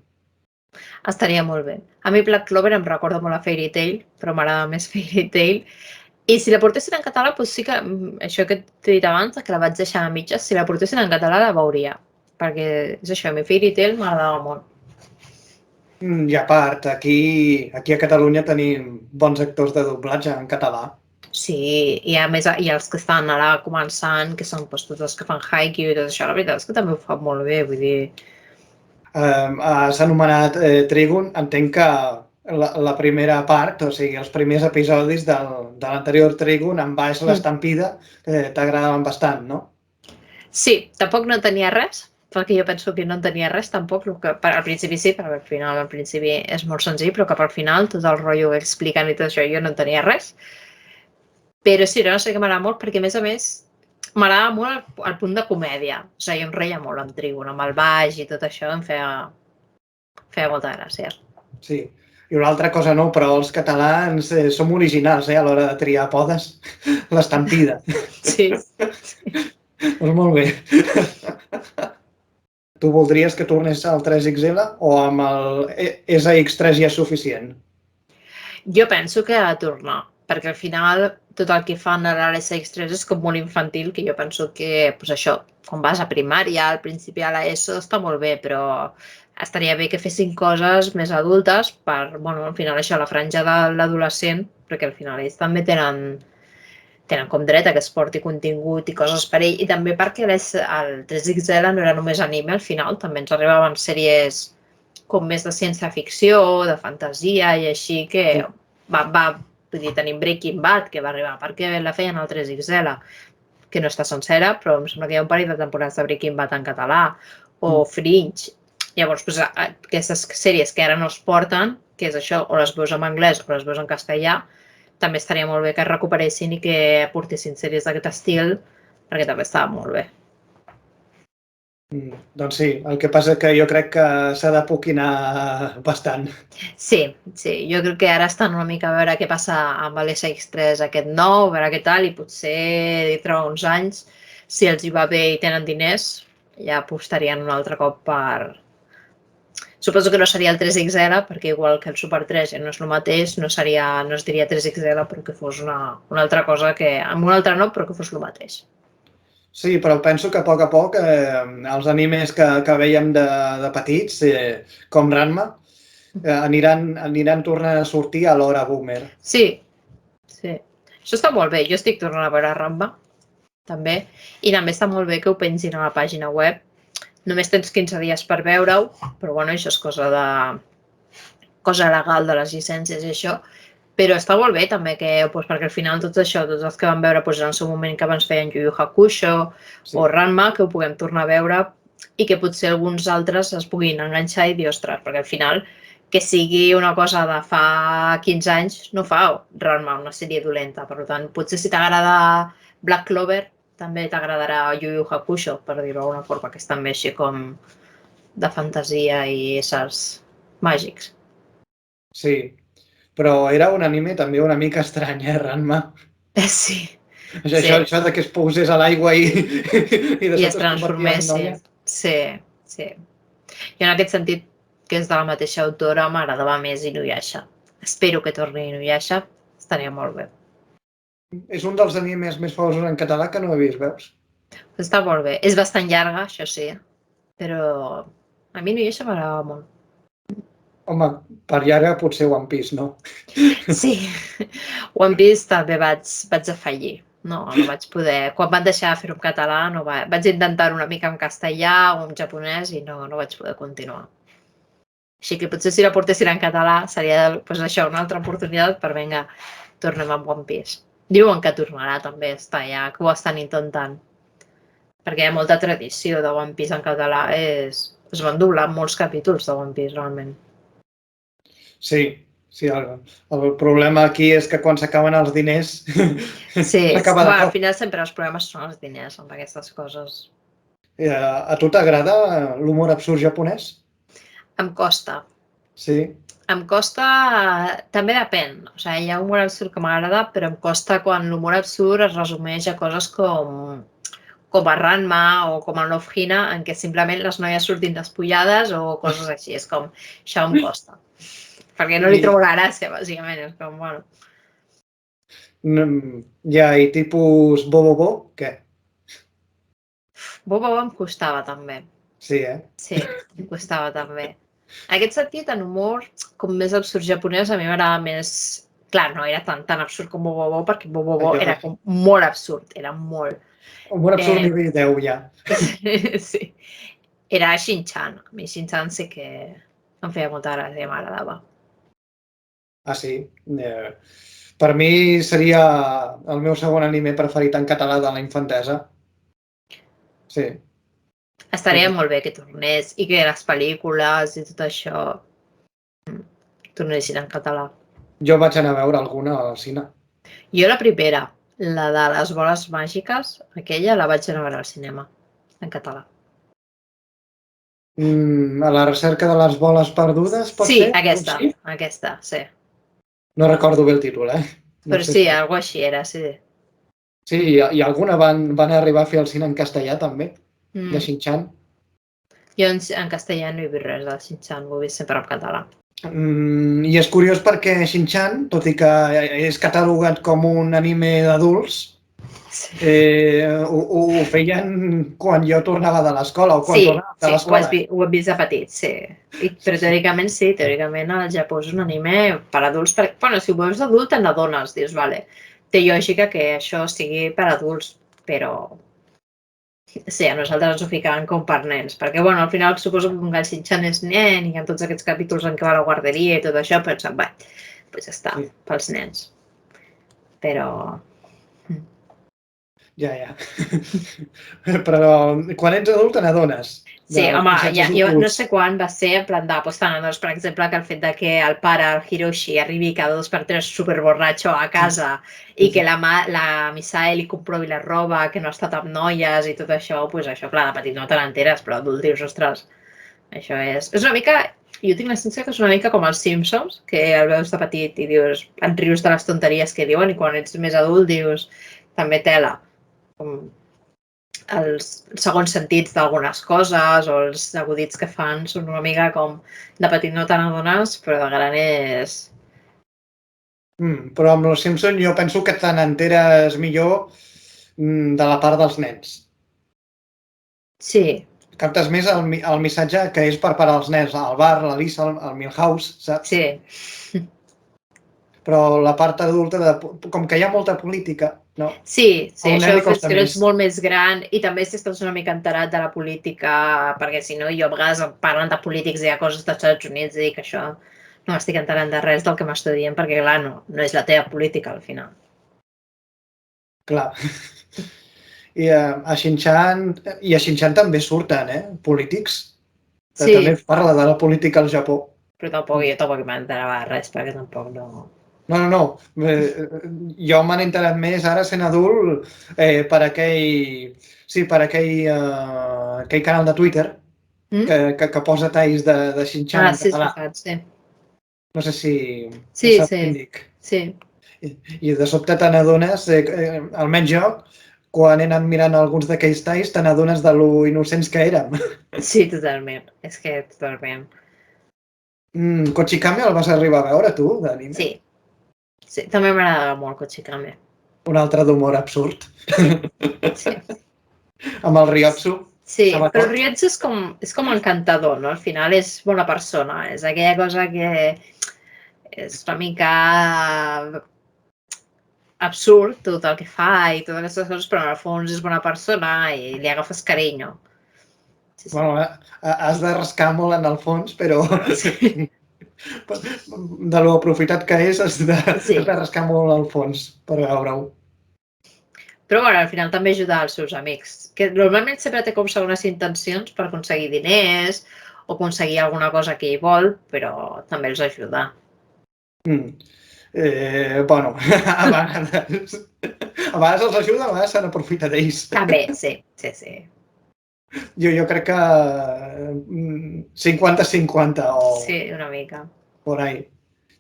Estaria molt bé. A mi Black Clover em recorda molt a Fairy Tail, però m'agrada més Fairy Tail. I si la portessin en català, doncs sí que, això que t'he dit abans, que la vaig deixar a mitges, si la portessin en català la veuria. Perquè és això, a mi Fairy Tail m'agradava molt. I a part, aquí a Catalunya tenim bons actors de doblatge en català. Sí, i a més, i els que estan ara començant, que són tots els que fan Haikyuu i tot això, la veritat és que també ho fan molt bé, vull dir... Has anomenat Trigun, entenc que la primera part, o sigui, els primers episodis de l'anterior Trigun, en baix l'estampida, t'agradaven bastant, no? Sí, tampoc no tenia res, perquè jo penso que no en tenia res tampoc, al principi sí, perquè al principi és molt senzill, però cap al final tot el rotllo explicant i tot això jo no en tenia res. Però sí, no sé què m'agrada molt, perquè a més m'agrada molt el punt de comèdia. O sigui, jo em reia molt amb Trigun, amb el baix i tot això, em feia molta gràcia. Sí, i una altra cosa no, però els catalans som originals a l'hora de triar podes, l'estampida. Sí. Doncs molt bé. Tu voldries que tornés al 3XL o amb el SX3 ja és suficient? Jo penso que ha de tornar, perquè al final tot el que fan a l'SX3 és com molt infantil, que jo penso que, doncs això, quan vas a primària, al principi a l'ESO, està molt bé, però estaria bé que fessin coses més adultes per, bueno, al final això, la franja de l'adolescent, perquè al final ells també tenen com dret a que es porti contingut i coses per ell, i també perquè el 3XL no era només anime, al final també ens arribaven sèries com més de ciència-ficció, de fantasia i així, que vull dir, tenim Breaking Bad, que va arribar perquè la feien al 3XL, que no està sencera, però em sembla que hi ha un parell de temporades de Breaking Bad en català, o Fringe. Llavors, aquestes sèries que ara no es porten, que és això, o les veus en anglès o les veus en castellà, també estaria molt bé que es recuperessin i que portessin sèries d'aquest estil, perquè també estava molt bé. Doncs sí, el que passa que jo crec que s'ha de poquinar bastant. Sí, jo crec que ara estan una mica a veure què passa amb l'SX3 aquest nou, a veure què tal, i potser dintre uns anys, si els hi va bé i tenen diners, ja apostarien un altre cop per... Suposo que no seria el 3XL, perquè igual que el Super 3 ja no és el mateix, no es diria 3XL, però que fos una altra cosa, amb un altre nom, però que fos el mateix. Sí, però penso que a poc els animes que veiem de petits, com Ranma, aniran tornant a sortir a l'hora boomer. Sí. Això està molt bé. Jo estic tornant a veure Ranma, també. I també està molt bé que ho pengin a la pàgina web. Només tens 15 dies per veure-ho, però bueno, això és cosa legal de les llicències i això. Però està molt bé també perquè al final tots els que vam veure en el seu moment que abans feien Yu Yu Hakusho o Ranma, que ho puguem tornar a veure i que potser alguns altres es puguin enganxar i dir, ostres, perquè al final que sigui una cosa de fa 15 anys no fa Ranma una sèrie dolenta. Per tant, potser si t'agrada Black Clover també t'agradarà Yu Yu Hakusho, per dir-ho d'alguna forma, que és també així com de fantasia i éssers màgics. Sí. Però era un anime també una mica estrany, Ranma? Sí. Això de que es posés a l'aigua i es transformés, sí. I en aquest sentit, que és de la mateixa autora, m'agradava més Inuyasha. Espero que torni Inuyasha, estaria molt bé. És un dels animes més famosos en català que no he vist, veus? Està molt bé. És bastant llarga, això sí, però a mi Inuyasha m'agradava molt. Home, per llarga potser One Piece, no? Sí, One Piece també vaig afallir. No vaig poder... Quan van deixar de fer-ho en català, vaig intentar-ho una mica en castellà o en japonès i no vaig poder continuar. Així que potser si la portessin en català seria això, una altra oportunitat per vinga, tornem amb One Piece. Diuen que tornarà també, està ja, que ho estan intentant. Perquè hi ha molta tradició de One Piece en català, és Es van doblar molts capítols de One Piece, realment. Sí, el problema aquí és que quan s'acaben els diners Sí, s'acaba de al cop. final sempre els problemes són els diners amb aquestes coses. A tu t'agrada l'humor absurd japonès? Em costa. Sí. Em costa... També depèn. O sigui, hi ha humor absurd que m'agrada, però em costa quan l'humor absurd es resumeix a coses com a Ranma o com a Love Hina, en què simplement les noies surtin despullades o coses així. És com, això em costa. Perquè no li trobo la gràcia, bàsicament. És com, bueno... Ja, i tipus Bobobo, què? Boba em costava també. Sí, Sí, em costava també. En aquest sentit, en humor, com més absurd japonès, a mi m'agrada més... Clar, no era tan absurd com Bobo, perquè Bobo era com molt absurd, era molt... Humor absurd nivell 10, ja. Sí. Era Shin-chan. A mi Shin-chan sí que em feia molta gràcia, m'agradava. Ah, sí? Per mi seria el meu segon anime preferit en català de la infantesa. Sí. Estaria molt bé que tornés i que les pel·lícules i tot això tornessin en català. Jo vaig anar a veure alguna al cine. Jo la primera, la de les boles màgiques, aquella la vaig anar a veure al cinema, en català. A la recerca de les boles perdudes, pot ser? Sí, aquesta, sí. No recordo bé el títol, No Però sí, alguna així era, sí. Sí, i alguna van arribar a fer el cine en castellà, també, de Shin-chan. Jo en castellà no he vist res de Shin-chan, ho he vist sempre en català. I és curiós perquè Shin-chan, tot i que és catalogat com un anime d'adults, ho feien quan jo tornava de l'escola o quan tornava de l'escola. Sí, ho he vist de petit, sí. Però teòricament sí, teòricament el Japó és un anime per adults. Bueno, si ho veus d'adult te n'adones, dius, vale, té lògica que això sigui per adults, però sí, a nosaltres ens ho ficaven com per nens, perquè bueno, al final suposo que un Shin-chan és nen i en tots aquests capítols en què va a la guarderia i tot això, pensem, va, doncs ja està, pels nens. Però... Ja. Però quan ets adult te n'adones. Sí, home, jo no sé quan va ser, en plan de, doncs, per exemple, que el fet de que el pare, el Hiroshi, arribi cada 2 per 3 superborratxo a casa i que la Misae li comprovi la roba, que no ha estat amb noies i tot això, doncs això, clar, de petit no te n'enteres, però adult dius, ostres, això és... És una mica, jo tinc la sensació que és una mica com els Simpsons, que el veus de petit i dius, et rius de les tonteries que diuen i quan ets més adult dius, també tela. Els segons sentits d'algunes coses o els acudits que fan són una mica com de petit no te n'adones, però de gran és... Però amb los Simpsons jo penso que te n'enteres millor de la part dels nens. Sí. Captes més el missatge que és per part dels nens, el bar, la Lisa, el Milhouse, saps? Sí. Però la part adulta, com que hi ha molta política, no? Sí, això és que ets molt més gran i també si estàs una mica enterat de la política, perquè si no, jo a vegades parlen de polítics i hi ha coses dels Estats Units i dic que això no m'estic enterant de res del que m'està dient, perquè clar, no és la teva política al final. Clar. I a Shin-chan també surten, polítics. Que també parla de la política al Japó. Però jo tampoc m'enterava de res, perquè tampoc no... No. Jo me n'he enterat més ara sent adult per aquell canal de Twitter que posa talls de Shin-chan en català. Sí. No sé si saps què dic. Sí. I de sobte te n'adones, almenys jo, quan he anat mirant alguns d'aquells talls, te n'adones de lo innocents que érem. Sí, totalment. És que totalment. Kochikame el vas arribar a veure, tu, d'anime? Sí, també m'agradava molt Kochikame. Un altre d'humor absurd. Sí. Amb el Ryotsu. Sí, però el Ryotsu és com encantador, no? Al final és bona persona, és aquella cosa que és una mica absurd tot el que fa i totes aquestes coses, però en el fons és bona persona i li agafes carinyo. Sí. Bueno, has de rascar molt en el fons, però de lo aprofitat que és, has de rascar molt al fons per veure-ho. Però bueno, al final també ajuda als seus amics, que normalment sempre té com segones intencions per aconseguir diners o aconseguir alguna cosa que ell vol, però també els ajuda. Bueno, a vegades els ajuda, a vegades se n'aprofita d'ells. També, sí. Jo crec que 50-50 o Sí, una mica. por ahí.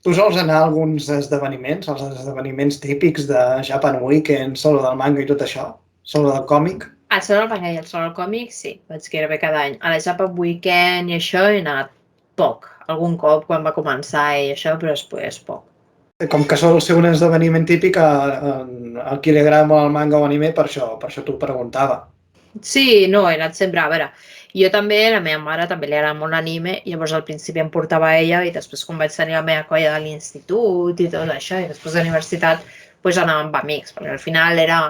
Tu sols anar a alguns esdeveniments, els esdeveniments típics de Japan Weekend, solo del manga i tot això? Solo del còmic? Al Saló del Manga i al Saló del Còmic, sí, vaig gairebé cada any. A la Japan Weekend i això he anat poc. Algun cop quan va començar i això, però després poc. Com que sol ser un esdeveniment típic, a qui li agrada molt el manga o anime, per això t'ho preguntava. Sí, no, he anat sempre, a veure, jo també, la meva mare també li agrada molt l'anime, i llavors al principi em portava ella i després quan vaig tenir la meva colla de l'institut i tot això, i després de la universitat, doncs anava amb amics, perquè al final era...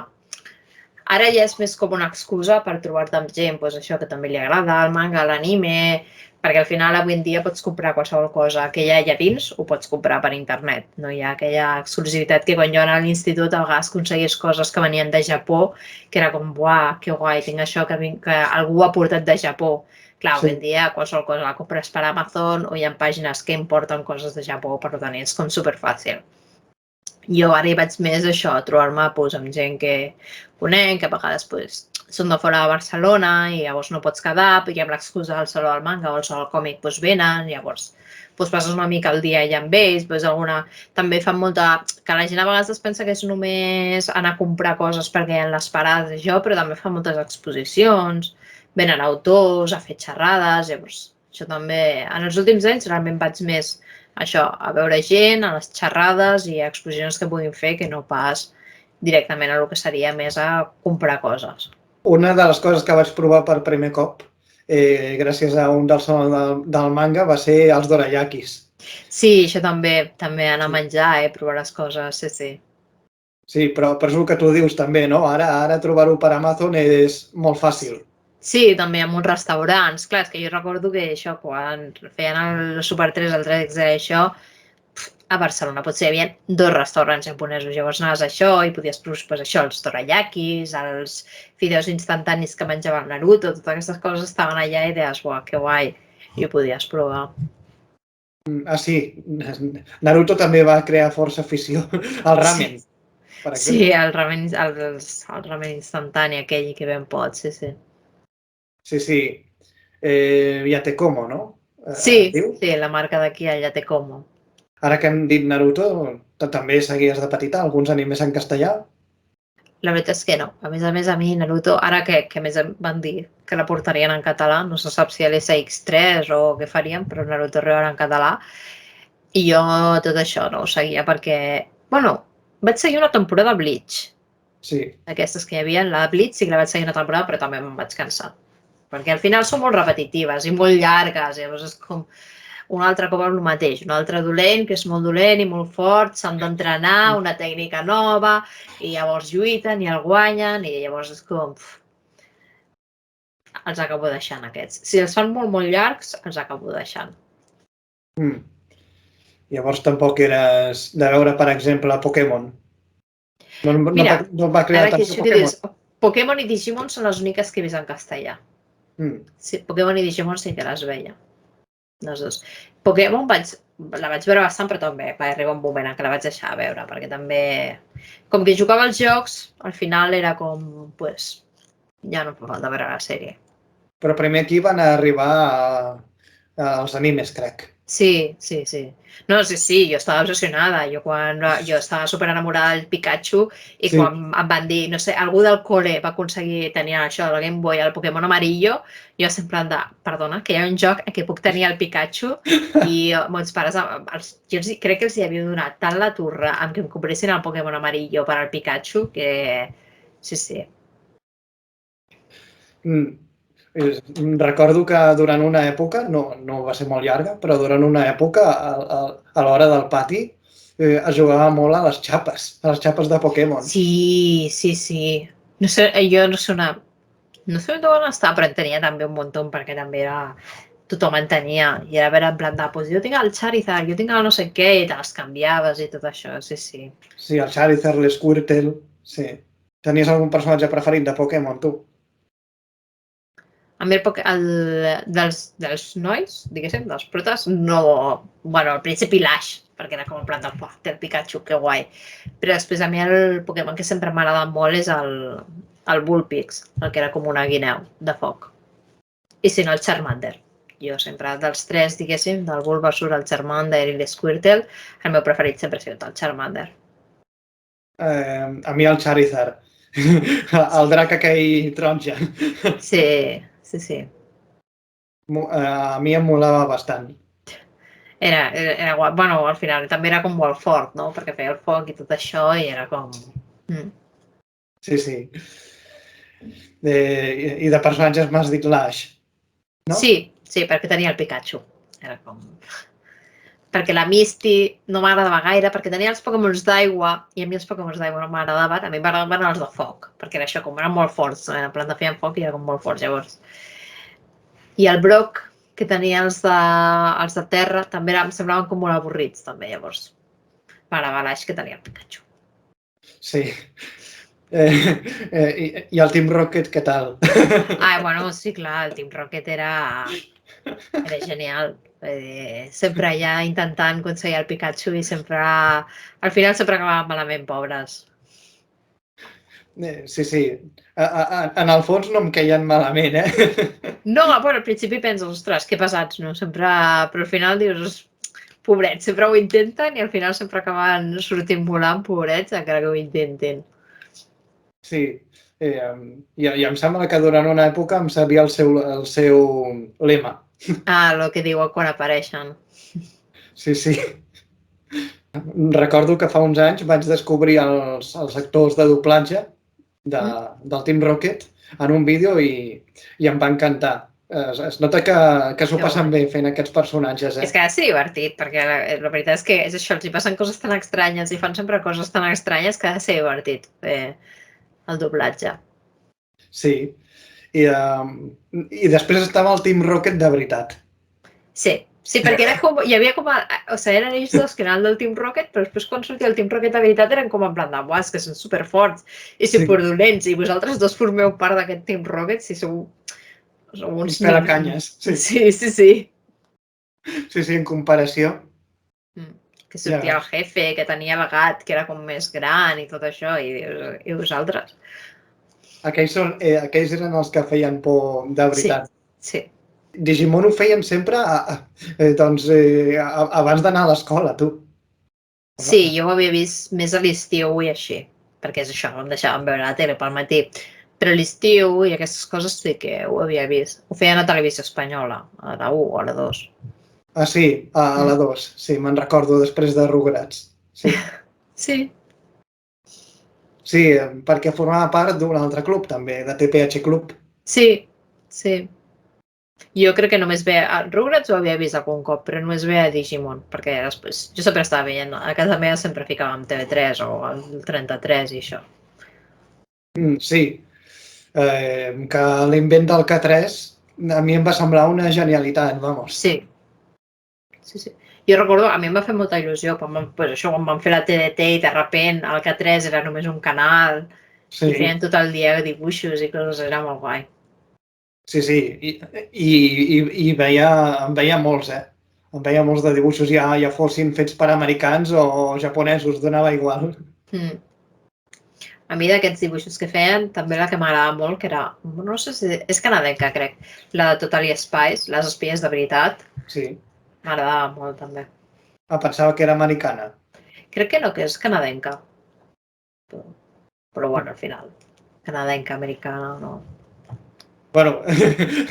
Ara ja és més com una excusa per trobar-te amb gent, doncs això que també li agrada, el manga, l'anime, perquè al final avui en dia pots comprar qualsevol cosa que hi ha allà dins, ho pots comprar per internet. No hi ha aquella exclusivitat que quan jo anava a l'institut a vegades aconseguís coses que venien de Japó, que era com, buah, que guai, tinc això que algú ha portat de Japó. Clar, avui en dia qualsevol cosa la compres per Amazon o hi ha pàgines que importen coses de Japó, per tant és com superfàcil. Jo ara hi vaig més això, a trobar-me amb gent que conec, que a vegades són de fora de Barcelona i llavors no pots quedar, i amb l'excusa del Saló del Manga o el Saló del Còmic venen, llavors passes una mica el dia allà amb ells, també fan molta... que la gent a vegades es pensa que és només anar a comprar coses perquè hi ha les parades i això, però també fan moltes exposicions, venen autors, a fer xerrades, llavors això també... En els últims anys realment vaig més això, a veure gent, a les xerrades i a exposicions que puguin fer, que no pas directament a el que seria més a comprar coses. Una de les coses que vaig provar per primer cop, gràcies a un del saló del manga, va ser els dorayakis. Sí, això també anar a menjar, provar les coses, sí. Sí, però és el que tu dius també, no? Ara trobar-ho per Amazon és molt fàcil. Sí, també en uns restaurants. Clar, és que jo recordo que això, quan feien el Super 3, el 3XL, això, a Barcelona potser hi havia 2 restaurants japonesos. Llavors anaves a això i podies provar això, els dorayakis, els fideus instantanis que menjava el Naruto, totes aquestes coses estaven allà i deies, uah, que guai, i ho podies provar. Ah, sí, Naruto també va crear força afició al ramen. Sí, el ramen instantani aquell que ben pot, sí. Sí. Yatecomo, no? Sí, la marca d'aquí, el Yatecomo. Ara que hem dit Naruto, també seguies de petita alguns animes en castellà? La veritat és que no. A més, a mi Naruto, ara que més em van dir que la portarien en català, no se sap si a l'SX3 o què farien, però Naruto arribarà en català. I jo tot això no ho seguia perquè... Bueno, vaig seguir una temporada Bleach. Sí. Aquestes que hi havia, la de Bleach sí que la vaig seguir una temporada, però també me'n vaig cansar. Perquè al final són molt repetitives i molt llargues, llavors és com un altre cop el mateix, un altre dolent que és molt dolent i molt fort, s'han d'entrenar, una tècnica nova, i llavors lluiten i el guanyen, i llavors és com... Els acabo deixant aquests. Si els fan molt llargs, els acabo deixant. Llavors tampoc eres de veure, per exemple, Pokémon. Mira, no va crear ara que tant Pokémon. Pokémon i Digimon són les úniques que he vist en castellà. Sí, Pokémon i Digimon sí que les veia. Les dos. Pokémon la vaig veure bastant, però també va arribar un moment en què la vaig deixar de veure, perquè també, com que jugava als jocs, al final era com, ja no fa falta veure la sèrie. Però primer aquí van arribar als animes, crec. Sí. No, sí, jo estava obsessionada. Jo estava superenamorada del Pikachu i quan em van dir, no sé, algú del col·le va aconseguir tenir això, el Game Boy, el Pokémon amarillo, jo sempre en de, perdona, que hi ha un joc en què puc tenir el Pikachu i meus pares, jo crec que els hi havia donat tant la turra amb que em compressin el Pokémon amarillo per al Pikachu que sí. Recordo que durant una època, no va ser molt llarga, però durant una època, a l'hora del pati, es jugava molt a les xapes de Pokémon. Sí. No sé, jo no sé on està, però en tenia també un munt, perquè també tothom en tenia, i era en plan de, jo tinc el Charizard, jo tinc el no sé què, i te les canviaves i tot això, sí. Sí, el Charizard, l'Squirtle, sí. Tenies algun personatge preferit de Pokémon, tu? A mi dels nois, diguéssim, dels protes, no... Bueno, al principi l'Ash, perquè era com en plan de, "Buah, té el Pikachu, que guai." Però després a mi el Pokémon que sempre m'ha agradat molt és el Vulpix, el que era com una guineu de foc. I si no, el Charmander. Jo sempre, dels tres, diguéssim, del Bulbasaur, el Charmander i l'Squirtle, el meu preferit sempre ha sigut el Charmander. A mi el Charizard. El drac aquell taronja. Sí. A mi em molava bastant. Era guai. Bueno, al final també era com molt fort, no? Perquè feia el foc i tot això i era com... Sí. I de personatges m'has dit l'Ash, no? Sí, perquè tenia el Pikachu. Era com... Perquè la Misty no m'agradava gaire, perquè tenia els Pokémons d'aigua, i a mi els Pokémons d'aigua no m'agradaven, a mi m'agradaven els de foc, perquè era això, com eren molt forts, en plan de feien foc i eren com molt forts, llavors. I el Brock, que tenia els de terra, també em semblaven com molt avorrits, també, llavors. M'agradava l'Ash que tenia el Pikachu. Sí. I el Team Rocket, què tal? Bueno, sí, clar, el Team Rocket era genial. Sempre allà intentant aconseguir el Pikachu i sempre... Al final sempre acabaven malament, pobres. Sí. En el fons no em queien malament, No, bueno, al principi penses, ostres, que pesats, no? Sempre... Però al final dius, pobrets, sempre ho intenten i al final sempre acaben sortint volant, pobrets, encara que ho intenten. Sí. I em sembla que durant una època em sabia el seu lema. El que diuen quan apareixen. Sí. Recordo que fa uns anys vaig descobrir els actors de doblatge del Team Rocket en un vídeo i em va encantar. Es nota que s'ho passen bé fent aquests personatges. És que ha de ser divertit, perquè la veritat és que és això, els hi passen coses tan estranyes i fan sempre coses tan estranyes que ha de ser divertit fer el doblatge. Sí. I després estava el Team Rocket de veritat. Sí, perquè era com, hi havia com, o sigui, eren ells dos que eren el del Team Rocket, però després quan sortia el Team Rocket de veritat eren com en plan de, buah, és que són superforts i superdolents, i vosaltres dos formeu part d'aquest Team Rocket si sou uns... Pelacanyes, sí. Sí, en comparació. Que sortia el jefe, que tenia el gat, que era com més gran i tot això, i vosaltres. Aquells eren els que feien por de veritat. Sí. Digimon ho feien sempre abans d'anar a l'escola, tu. Sí, jo ho havia vist més a l'estiu i així, perquè és això, em deixaven veure la tele pel matí. Però a l'estiu i aquestes coses sí que ho havia vist. Ho feien a Televisió Espanyola, a la 1 o a la 2. Ah, sí, a la 2. Sí, me'n recordo, després de Rugrats. Sí. Sí, perquè formava part d'un altre club, també, de TPH Club. Sí. Jo crec que només ve a Rugrats ho havia vist algun cop, però només ve a Digimon, perquè després jo sempre estava veient, a casa meva sempre ficàvem TV3 o el 33 i això. Sí, que l'invent del K3 a mi em va semblar una genialitat, vamos. Sí. Jo recordo, a mi em va fer molta il·lusió quan van fer la TDT i de repent el K3 era només un canal i feien tot el dia dibuixos i coses, era molt guai. Sí, i em veia molts, Em veia molts de dibuixos, ja fossin fets per americans o japonesos, donava igual. A mi d'aquests dibuixos que feien, també la que m'agradava molt, que era, no sé si és canadenca, crec, la de Totally Spies, les espies de veritat. Sí. M'agradava molt, també. Pensava que era americana. Crec que no, que és canadenca. Però bueno, al final, canadenca, americana, no. Bueno,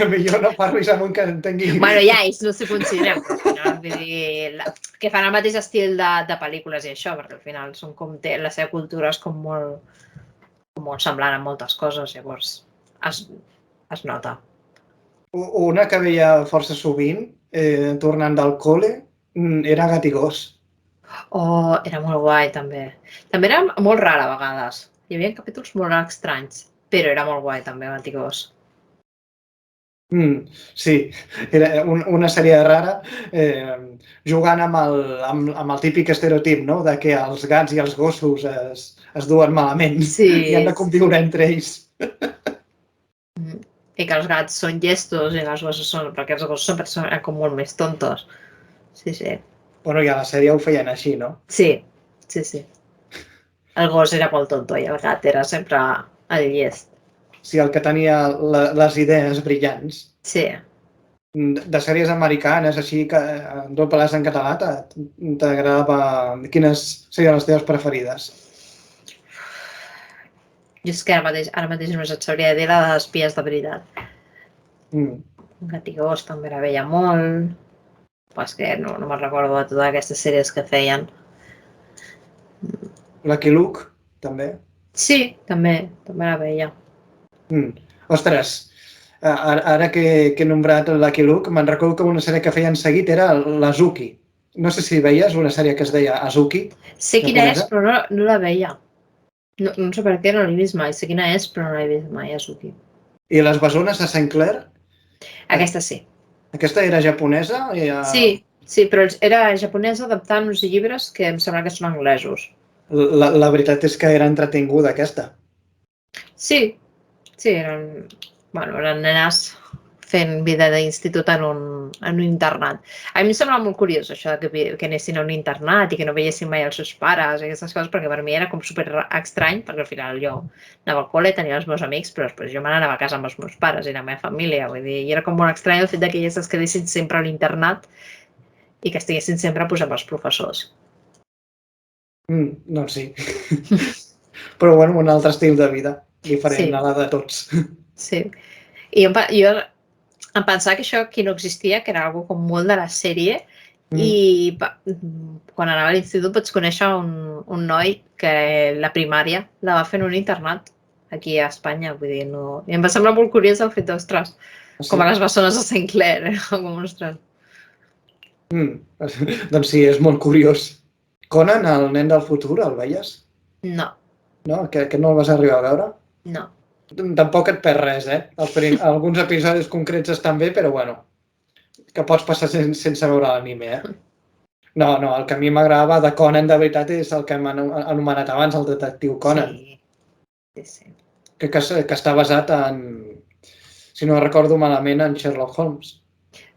millor no parlis amb un que entengui... Bueno, ja, ells no s'ho consideren, però al final, vull dir, que fan el mateix estil de pel·lícules i això, perquè al final són com la seva cultura és com molt semblant en moltes coses, llavors es nota. Una que veia força sovint, tornant del col·le, era Gat i Gos. Oh, era molt guai, també. També era molt rara, a vegades. Hi havia capítols molt estranys, però era molt guai, també, Gat i Gos. Sí, era una sèrie rara jugant amb el típic estereotip, no?, de que els gats i els gossos es duen malament i han Sí, de conviure entre ells. i que els gats són llestos i els gossos són... perquè els gossos sempre són com molt més tontos. Sí, sí. Bueno, i a la sèrie ho feien així, no? Sí, sí, sí. El gos era molt tonto i el gat era sempre el llest. Sí, el que tenia les idees brillants. Sí. De sèries americanes, així, que doblades en català, t'agradava... Quines serien les teves preferides? Jo és que ara mateix només et sabria dir la de les espies de veritat. Gat i gos també la veia molt. Però és que no me'n recordo de totes aquestes sèries que feien. Lucky Luke, també. Sí, també la veia. Ostres, ara que he nombrat Lucky Luke, me'n recordo que una sèrie que feien seguit era l'Azuki. No sé si veies una sèrie que es deia Azuki. Sé quina és, japonesa. però no la veia. No sé per què, no l'he vist mai. Sé quina és, però no l'he vist mai, Azuki. I les bessones de Saint Clair? Aquesta sí. Aquesta era japonesa? Sí, però era japonesa adaptant uns llibres que em sembla que són anglesos. La veritat és que era entretinguda, aquesta. Sí, eren nenes fent vida d'institut en un internat. A mi em sembla molt curiós això que anessin a un internat i que no veiessin mai els seus pares i aquestes coses, perquè per mi era com super estrany, perquè al final jo anava al col·le, tenia els meus amics, però després jo me n'anava a casa amb els meus pares i la meva família, vull dir, i era com molt estrany el fet que elles es quedessin sempre a l'internat i que estiguessin sempre amb els professors. Doncs sí. Però bueno, un altre estil de vida, diferent a la de tots. Sí. I jo em pensava que això aquí no existia, que era algo com molt de la sèrie, i quan anava a l'institut vaig conèixer un noi que la primària la va fer en un internat aquí a Espanya, vull dir, no... I em va semblar molt curiós el fet d'ostres, com a les bessones de Saint Clair, com ostres. Doncs sí, és molt curiós. Conan, el nen del futur, el veies? No. No? Que no el vas arribar a veure? No. Tampoc et perd res, Alguns episodis concrets estan bé, però bueno, que pots passar sense veure l'anime, No, el que a mi m'agradava de Conan de veritat és el que hem anomenat abans, el detectiu Conan. Sí. Que està basat en, si no recordo malament, en Sherlock Holmes.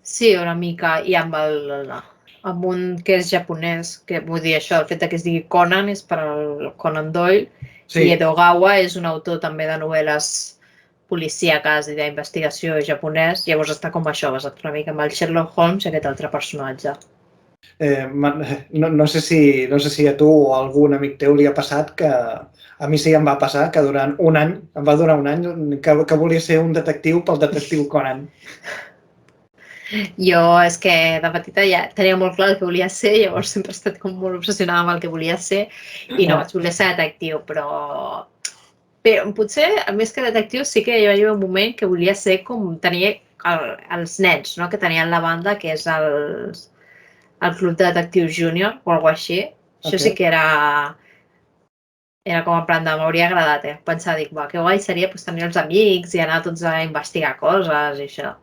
Sí, una mica, i amb un que és japonès, que vull dir això, el fet que es digui Conan és per al Conan Doyle, i Edogawa és un autor també de novel·les policíaques i d'investigació japonès, llavors està com això, basat una mica amb el Sherlock Holmes i aquest altre personatge. No sé si a tu o a algun amic teu li ha passat que a mi sí em va passar que durant un any, em va durar un any, que volia ser un detectiu pel detectiu Conan. Jo és que de petita ja tenia molt clar el que volia ser, llavors sempre he estat com molt obsessionada amb el que volia ser i no vaig voler ser detectiu, però potser, més que detectiu, sí que hi va haver un moment que volia ser com tenir els nens, no? Que tenien la banda, que és el Club de Detectius Júnior o alguna cosa així. Això sí que era com en plan de m'hauria agradat, pensar, dic, que guai seria tenir els amics i anar tots a investigar coses i això.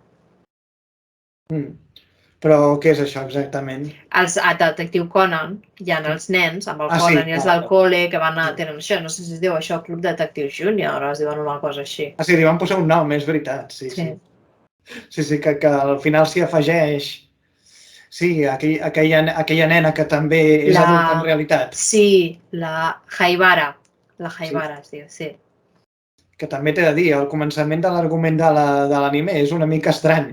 Però què és això exactament? El detectiu Conan, hi ha els nens amb el Conan i els del col·le que tenen això, no sé si es diu això, Club Detectiu Júnior, o es diuen una cosa així. Sí, li van posar un nom, és veritat, sí. Sí, que al final s'hi afegeix, sí, aquella nena que també és adulta en realitat. Sí, la Haibara es diu, sí. Que també t'he de dir, al començament de l'argument de l'anime és una mica estrany.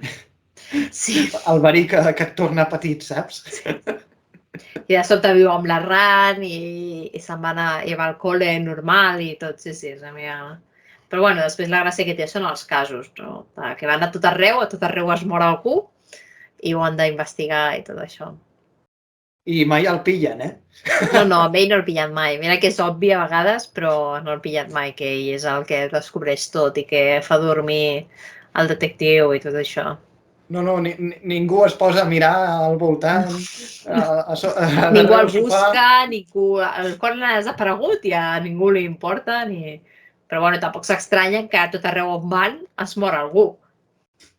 Sí. El verí que et torna petit, saps? I de sobte viu amb la Ran i se'n va anar, i va al col·le normal i tot, sí, és una mica... Però bueno, després la gràcia que té són els casos, no? Que van a tot arreu es mor algú i ho han d'investigar i tot això. I mai el pillen, No, amb ell no el pillen mai. Mira que és obvi a vegades, però no el pillen mai, que ell és el que descobreix tot i que fa dormir el detectiu i tot això. No, ningú es posa a mirar al voltant. Ningú el busca, el Conan ha desaparegut i a ningú li importa. Però bueno, tampoc s'estranya que a tot arreu on van es mor algú.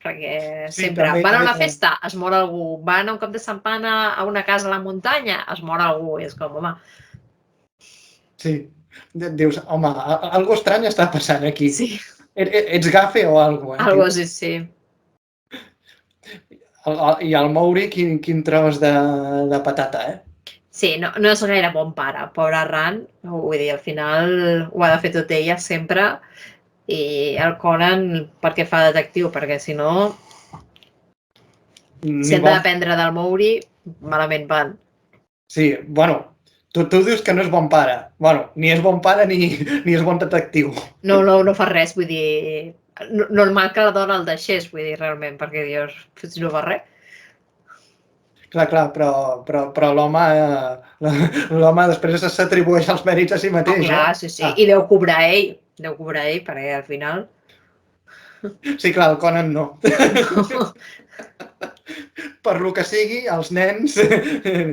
Perquè Sí, sempre també, van a una també. festa, es mor algú, van a un cap de setmana a una casa a la muntanya, es mor algú, i és com, home, Sí. Dius, home, algo estrany està passant aquí. sí, Ets gafe o algo, algo tio? així, sí. I el Mouri, quin tros de patata, Sí, no és gaire bon pare, pobre Ran, vull dir, al final ho ha de fer tot ella sempre, i el Conan perquè fa detectiu, perquè si no, si Ni han de bon... dependre del Mouri, malament van. Sí, bueno, tu dius que no és bon pare. Bueno, ni és bon pare ni és bon detectiu. No fa res, vull dir, normal que la dona el deixés, vull dir, realment, perquè dius, si no fa res. Clar, però l'home després s'atribueix els mèrits a si Oh, mateix, clar, sí, sí, Ah, i deu cobrar ell, perquè al final... sí, clar, el Conan no. No. Per lo que sigui, els nens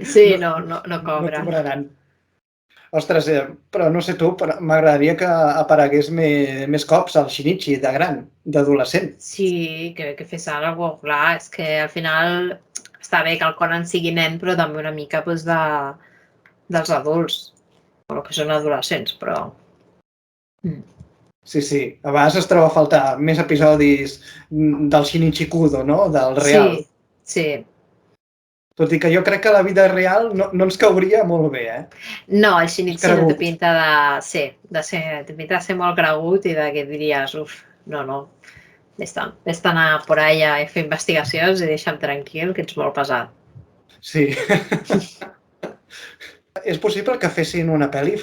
Sí, no, no no cobren. cobraran. Ostres, però no sé tu, però m'agradaria que aparegués més cops el Shinichi de gran, d'adolescent. Sí, que fes alguna cosa, clar, és que al final està bé que el Conan sigui nen, però també una mica doncs, dels adults, o que són adolescents, però... Sí, sí. A vegades es troba a faltar més episodis del Shinichi Kudo, no? Del real. Sí, sí. Tot i que jo crec que la vida real no ens cauria molt bé, No, el És Shinichi no té cregut. pinta té pinta de ser molt cregut i de que diries, uf, no. Vés-te'n a por ahí a fer investigacions i deixa'm tranquil, que ets molt pesat. Sí. És possible que fessin una pel·li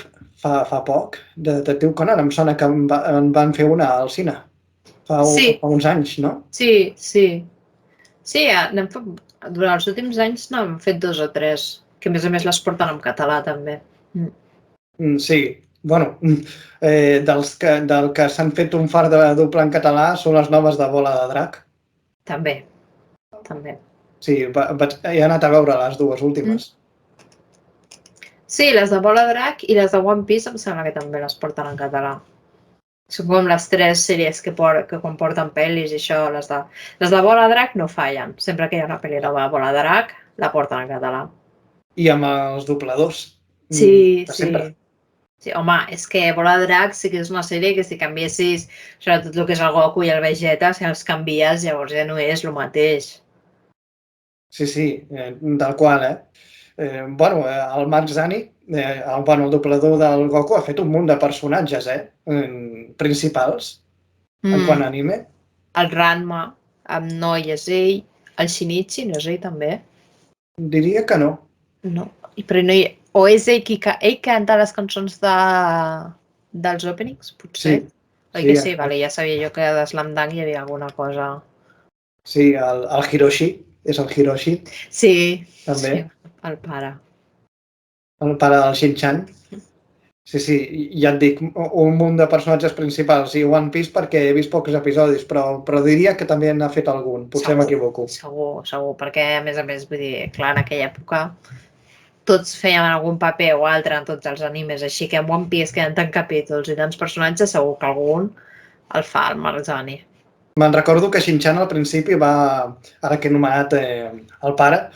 fa poc de Detectiu Conan. Em sona que en van fer una al cine Sí, fa uns anys, no? sí. Sí, durant els últims anys n'han fet 2 o 3, que a més les porten en català també. Sí. Bueno, del que s'han fet un far de doble en català són les noves de Bola de Drac. També. Sí, he anat a veure les dues últimes. Sí, les de Bola Drac i les de One Piece em sembla que també les porten en català. Són com les 3 sèries que comporten pel·lis i això. Les de Bola Drac no fallen. Sempre que hi ha una pel·li nova de Bola Drac, la porten en català. I amb els dobladors Sí. de sempre. Sí, home, és que Bola Drac sí que és una sèrie que si canviessis, sobretot el que és el Goku i el Vegeta, si els canvies llavors ja no és el mateix. Sí, tal qual, bueno, el Max Zani, el doblador del Goku, ha fet un munt de personatges, principals, en quant a anime. El Ranma, amb Noi és ell, el Shinichi, no és ell també? Diria que no. No, però no hi... O és ell canta les cançons dels openings, potser? Sí, Oi que sí? Vale, ja sabia jo que de Slam Dunk hi havia alguna cosa. sí, el Hiroshi, és el Hiroshi, Sí, també, el pare. el pare del Shin-chan. Sí, ja et dic, un munt de personatges principals i One Piece perquè he vist pocs episodis, però diria que també n'ha fet algun, potser m'equivoco. Segur, perquè a més, vull dir, clar, en aquella època tots feien algun paper o altre en tots els animes, així que en One Piece queden tants capítols i tants personatges, segur que algun el fa el Marzani. Me'n recordo que Shin-chan al principi ara que he anomenat el pare,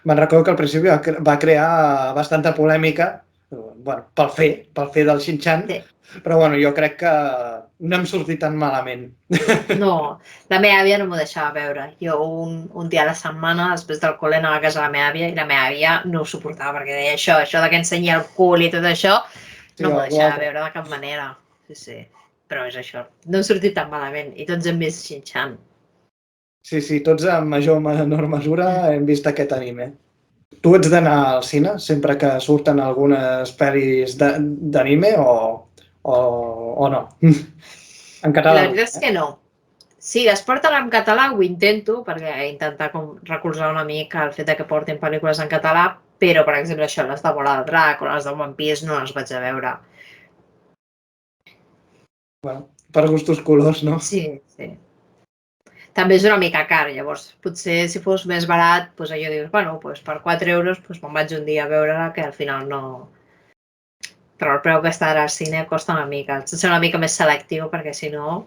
me'n recordo que al principi va crear bastanta polèmica, bueno, pel fer del Shin-chan, Sí. però bueno, jo crec que no hem sortit tan malament. No, la meva àvia no m'ho deixava veure. Jo un dia a la setmana, després del col·le, anava a casa de la meva àvia i la meva àvia no ho suportava perquè deia això de que ensenyia el cul i tot això, no m'ho deixava veure de cap manera. Sí. Però és això. No hem sortit tan malament i tots hem vist Shin-chan. Sí, tots en major o menor mesura hem vist aquest anime. Tu ets d'anar al cine sempre que surten algunes pel·lis d'anime o no? En català. La veritat és que no. Sí, es porten en català, ho intento, perquè intentar recolzar una mica el fet que portin pel·lícules en català, però, per exemple, això, les de Bola de Drac o les de One Piece no les vaig a veure. Bueno, per gustos colors, no? Sí. També és una mica car, llavors potser si fos més barat, doncs allò dius, bueno, doncs per 4 euros doncs me'n vaig un dia a veure-la, que al final no... Però el preu que està al cine costa una mica. Has de ser una mica més selectiu, perquè si no...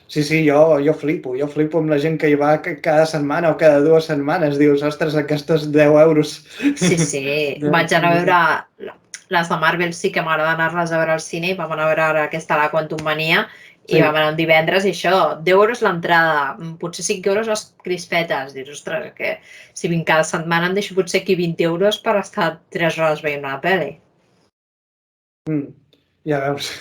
Sí, jo flipo amb la gent que hi va cada setmana o cada 2 setmanes. Dius, ostres, aquests 10 euros. Sí, vaig anar a veure les de Marvel, sí que m'agrada anar-les a veure al cine, vam anar a veure ara aquesta, la Quantum Mania, i vam anar un divendres i això, 10 euros l'entrada, potser 5 euros les crispetes. Dius, ostres, que si vinc cada setmana em deixo potser aquí 20 euros per estar 3 hores veient una pel·li. Ja veus.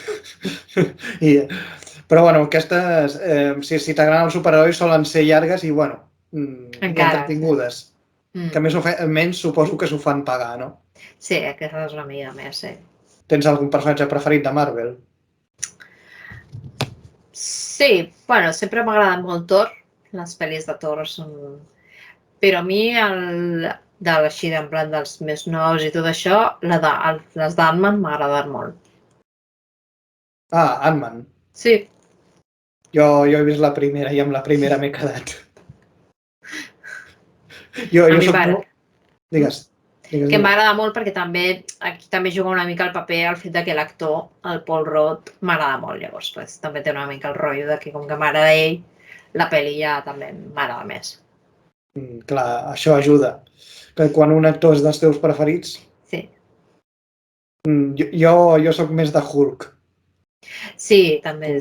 Però bueno, aquestes, si t'agraden els superherois, solen ser llargues i, bueno, i entretingudes. Que menys suposo que s'ho fan pagar, no? Sí, aquesta és una mica més, sí. Tens algun personatge preferit de Marvel? Sí, bueno, sempre m'ha agradat molt Thor, les pel·lis de Thor són... Però a mi, així en plan dels més nous i tot això, les d'Ant-Man m'ha agradat molt. Ah, Ant-Man. Sí. Jo he vist la primera i amb la primera m'he quedat. Jo soc molt... Digues. Que m'agrada molt perquè aquí també juga una mica el paper el fet que l'actor, el Paul Rudd, m'agrada molt, llavors també té una mica el rotllo que com que m'agrada ell, la pel·li ja també m'agrada més. Clar, això ajuda. Que quan un actor és dels teus preferits... Sí. Jo soc més de Hulk. Sí, també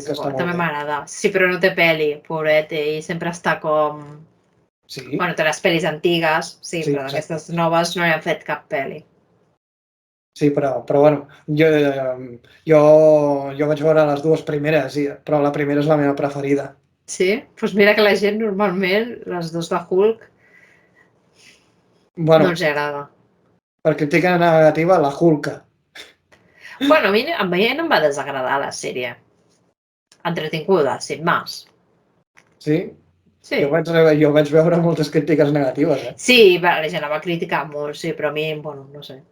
m'agrada. Sí, però no té pel·li, pobret, ell sempre està com... Sí? Bueno, té les pel·lis antigues, sí, però d'aquestes noves no hi han fet cap pel·li. Sí, però bueno, jo vaig veure les dues primeres, però la primera és la meva preferida. Sí? Doncs mira que la gent normalment, les dues de Hulk, no els agrada. Per crítica negativa, la Hulka. Bueno, a mi no em va desagradar la sèrie. Entretinguda, sin más. Sí? Sí. Jo vaig veure moltes crítiques negatives, eh? Sí, la gent la va criticar molt, sí, però a mi, bueno, no sé.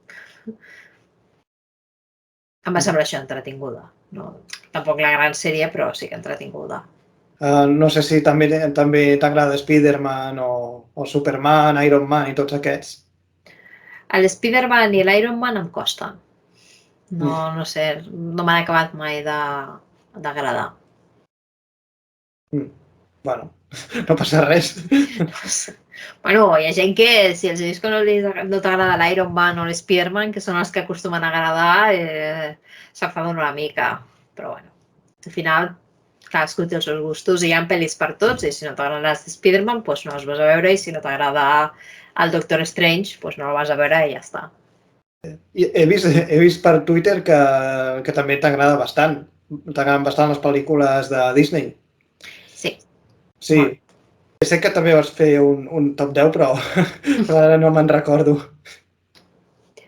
Em va semblar això entretinguda. No, tampoc la gran sèrie, però sí que entretinguda. No sé si també t'agrada Spider-Man o Superman, Iron Man i tots aquests. L'Spider-Man i l'Iron Man em costen. No sé, no m'han acabat mai d'agradar. Bueno, no passa res. Bueno, hi ha gent que, si els dius que no t'agrada l'Iron Man o l'Spider-Man, que són els que acostumen a agradar, s'enfaden una mica. Però bueno, al final, cadascú té els seus gustos i hi ha pel·lis per tots, i si no t'agraden les d'Spider-Man, doncs no les vas a veure, i si no t'agrada el Doctor Strange, doncs no el vas a veure i ja està. He vist per Twitter que també t'agrada bastant. T'agraden bastant les pel·lícules de Disney. Sí. Sí. Sé que també vas fer un top 10, però ara no me'n recordo.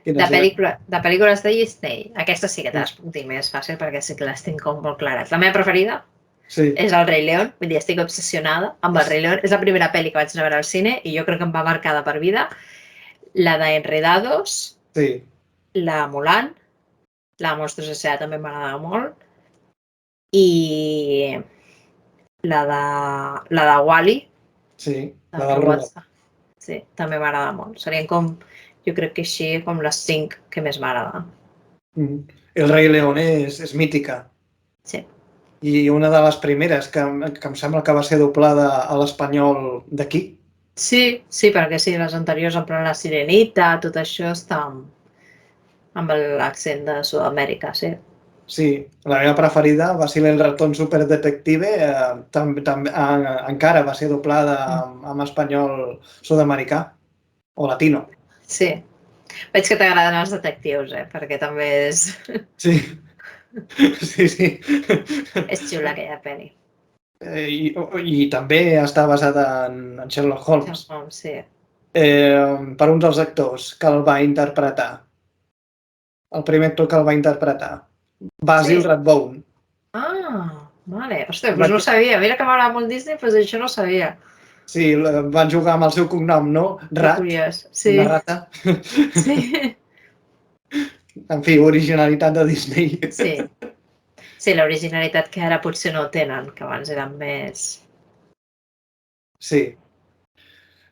De pel·lícules de Disney, aquestes sí que te les puc dir més fàcil perquè sí que les tinc com molt clares. La meva preferida és El Rei León, vull dir, estic obsessionada amb El Rei León. És la primera pel·li que vaig anar a veure al cine i jo crec que em va marcar de per vida. La d'Enredados, la Mulan, la Monstruos S.A. també m'agrada molt, i la de Wall-E, la del robot. Sí, també m'agrada molt. Serien com, jo crec que així, com les 5 que més m'agraden. El Rei León és mítica. Sí. I una de les primeres que em sembla que va ser doblada a l'espanyol d'aquí. Sí, perquè sí, les anteriors, en plan la Sirenita, tot això està amb l'accent de Sud-amèrica, sí. Sí, la meva preferida va ser El ratón superdetective, encara va ser doblada en espanyol sud-americà o latino. Sí, veig que t'agraden els detectius, perquè també és... Sí. És xula aquella pel·li. I també està basada en Sherlock Holmes. Sherlock Holmes, sí. Per un dels actors que el va interpretar, el primer actor que el va interpretar, Basil Rathbone. Ah, vale. Ostres, doncs no ho sabia. Mira que m'agrada molt Disney, doncs això no ho sabia. Sí, van jugar amb el seu cognom, no? Rat. Sí. Una rata. Sí. En fi, originalitat de Disney. Sí, l'originalitat que ara potser no tenen, que abans eren més... Sí.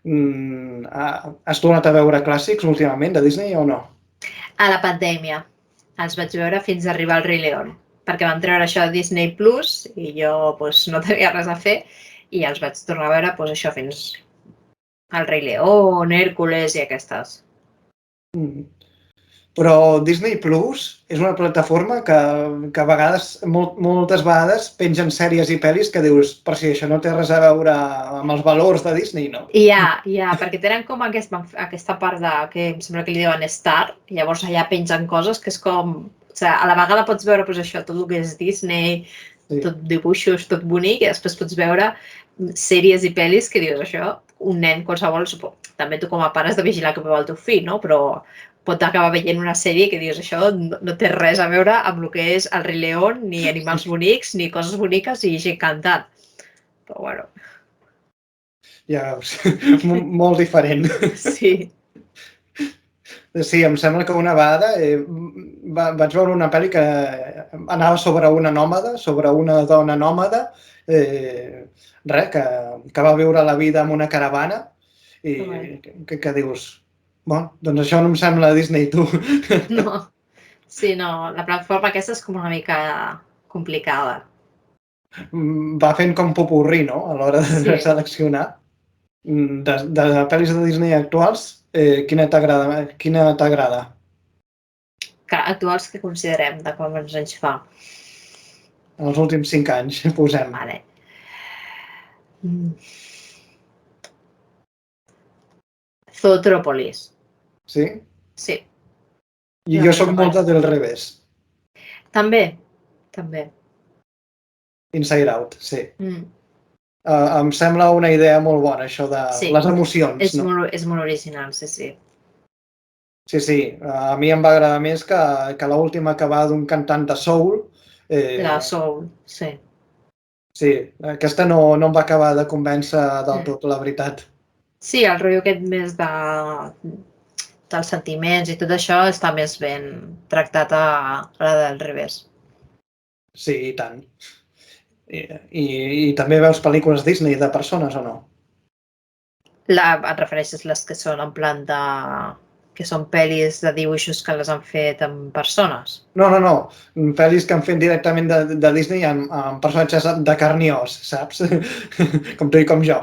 Has tornat a veure clàssics últimament de Disney o no? A la pandèmia. Els vaig veure fins a arribar al Rei León. perquè van treure això de Disney Plus i jo doncs, no tenia res a fer i els vaig tornar a veure doncs, això fins al Rei León, Hèrcules i aquestes. Però Disney Plus és una plataforma que a vegades, moltes vegades, pengen sèries i pel·lis que dius, per si això no té res a veure amb els valors de Disney, no? I perquè tenen com aquesta part que em sembla que li diuen Star, i llavors allà pengen coses que és com... O sigui, a la vegada pots veure doncs, això, tot el que és Disney, tot dibuixos, tot bonic, i després pots veure sèries i pel·lis que dius això, un nen qualsevol, també tu com a pare has de vigilar que veu el teu fill, no? Però pot acabar veient una sèrie que dius això no té res a veure amb el que és el Rei León, ni animals bonics, ni coses boniques i gent cantant. Però bueno. Ja veus, molt diferent. Sí. Sí, em sembla que una vegada vaig veure una pel·li que anava sobre una nòmada, sobre una dona nòmada, que va viure la vida en una caravana i que dius, bueno, doncs això no em sembla Disney, tu. No, sí, no, la plataforma aquesta és com una mica complicada. Va fent com popurrí, no?, a l'hora de seleccionar. De pel·lis de Disney actuals, quina t'agrada? Actuals que considerem de quants anys fa? Els últims 5 anys, posem. Vale. Zootrópolis. Sí? Sí. I jo soc molt del revés. També. Inside Out, sí. Em sembla una idea molt bona, això de les emocions, no? És molt original, sí. Sí, a mi em va agradar més que l'última que va d'un cantant de soul. La soul, sí. Sí, aquesta no em va acabar de convèncer del tot, la veritat. Sí, el rotllo aquest més dels sentiments i tot això està més ben tractat a la del revés. Sí, i tant. I també veus pel·lícules Disney de persones o no? Et refereixes les que són en plan de... que són pel·lis de dibuixos que les han fet amb persones? No. Pel·lis que han fet directament de Disney amb personatges de carn i os, saps? Com tu i com jo.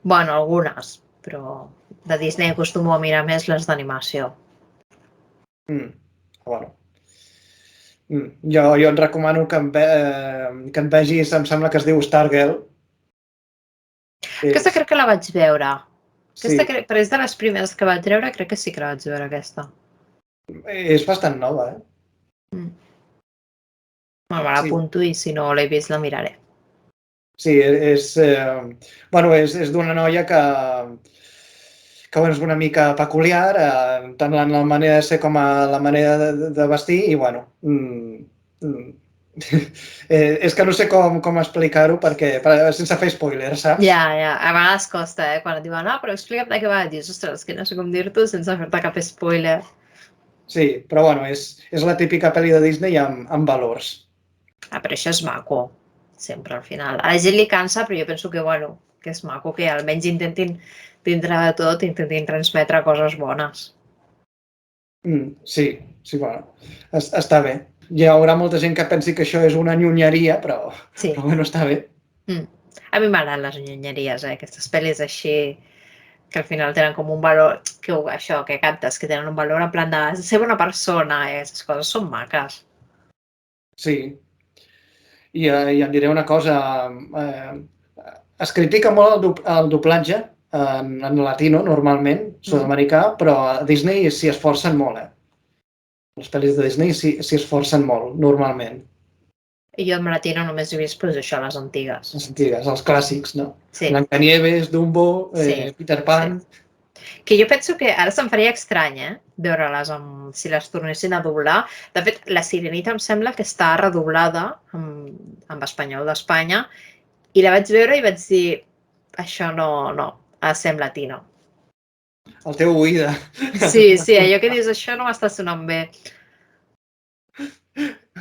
Bueno, algunes, però de Disney acostumo a mirar més les d'animació. Bueno. Jo et recomano que et vegis, em sembla que es diu Stargirl. Aquesta crec que la vaig veure. Sí. Però és de les primeres que vaig treure, crec que sí que la vaig veure, aquesta. És bastant nova, Me l'apunto i si no l'he vist la miraré. Sí, és d'una noia que és una mica peculiar, tant en la manera de ser com a la manera de vestir, i bueno, és que no sé com explicar-ho sense fer spoiler, saps? Ja, a vegades costa, quan et diuen, però explica'm de què va, dius, ostres, que no sé com dir-t'ho sense fer-te cap spoiler. Sí, però bueno, és la típica pel·li de Disney amb valors. Però això és maco, sempre al final. A la gent li cansa, però jo penso que, que és maco que almenys intentin, dintre de tot, intentin transmetre coses bones. Sí, bueno, està bé. Hi haurà molta gent que pensi que això és una nyonyeria, però bueno, està bé. A mi m'agraden les nyonyeries, aquestes pel·lis així, que al final tenen com un valor, que captes, que tenen un valor en plan de ser bona persona, aquestes coses són maques. Sí, i em diré una cosa, es critica molt el doblatge en latino, normalment, sud-americà, però a Disney s'hi esforcen molt, Les pel·lis de Disney s'hi esforcen molt, normalment. I jo en latino només he vist això, les antigues. Les antigues, els clàssics, no? Sí. Blancanieves, Dumbo, Peter Pan... Que jo penso que ara se'm faria estrany, veure-les si les tornessin a doblar. De fet, La Sirenita em sembla que està redoblada en espanyol d'Espanya i la vaig veure i vaig dir això no, ha de ser en latino. El teu oïda. Sí, allò que dius, això no m'està sonant bé.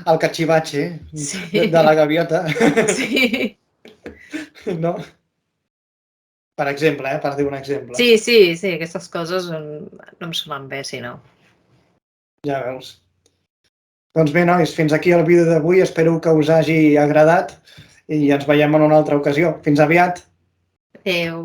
El cachivache de la gaviota. Sí. No? Per exemple, per dir un exemple. Sí, aquestes coses no em sonen bé, si no. Ja veus. Doncs bé, nois, fins aquí el vídeo d'avui. Espero que us hagi agradat i ens veiem en una altra ocasió. Fins aviat! Adéu.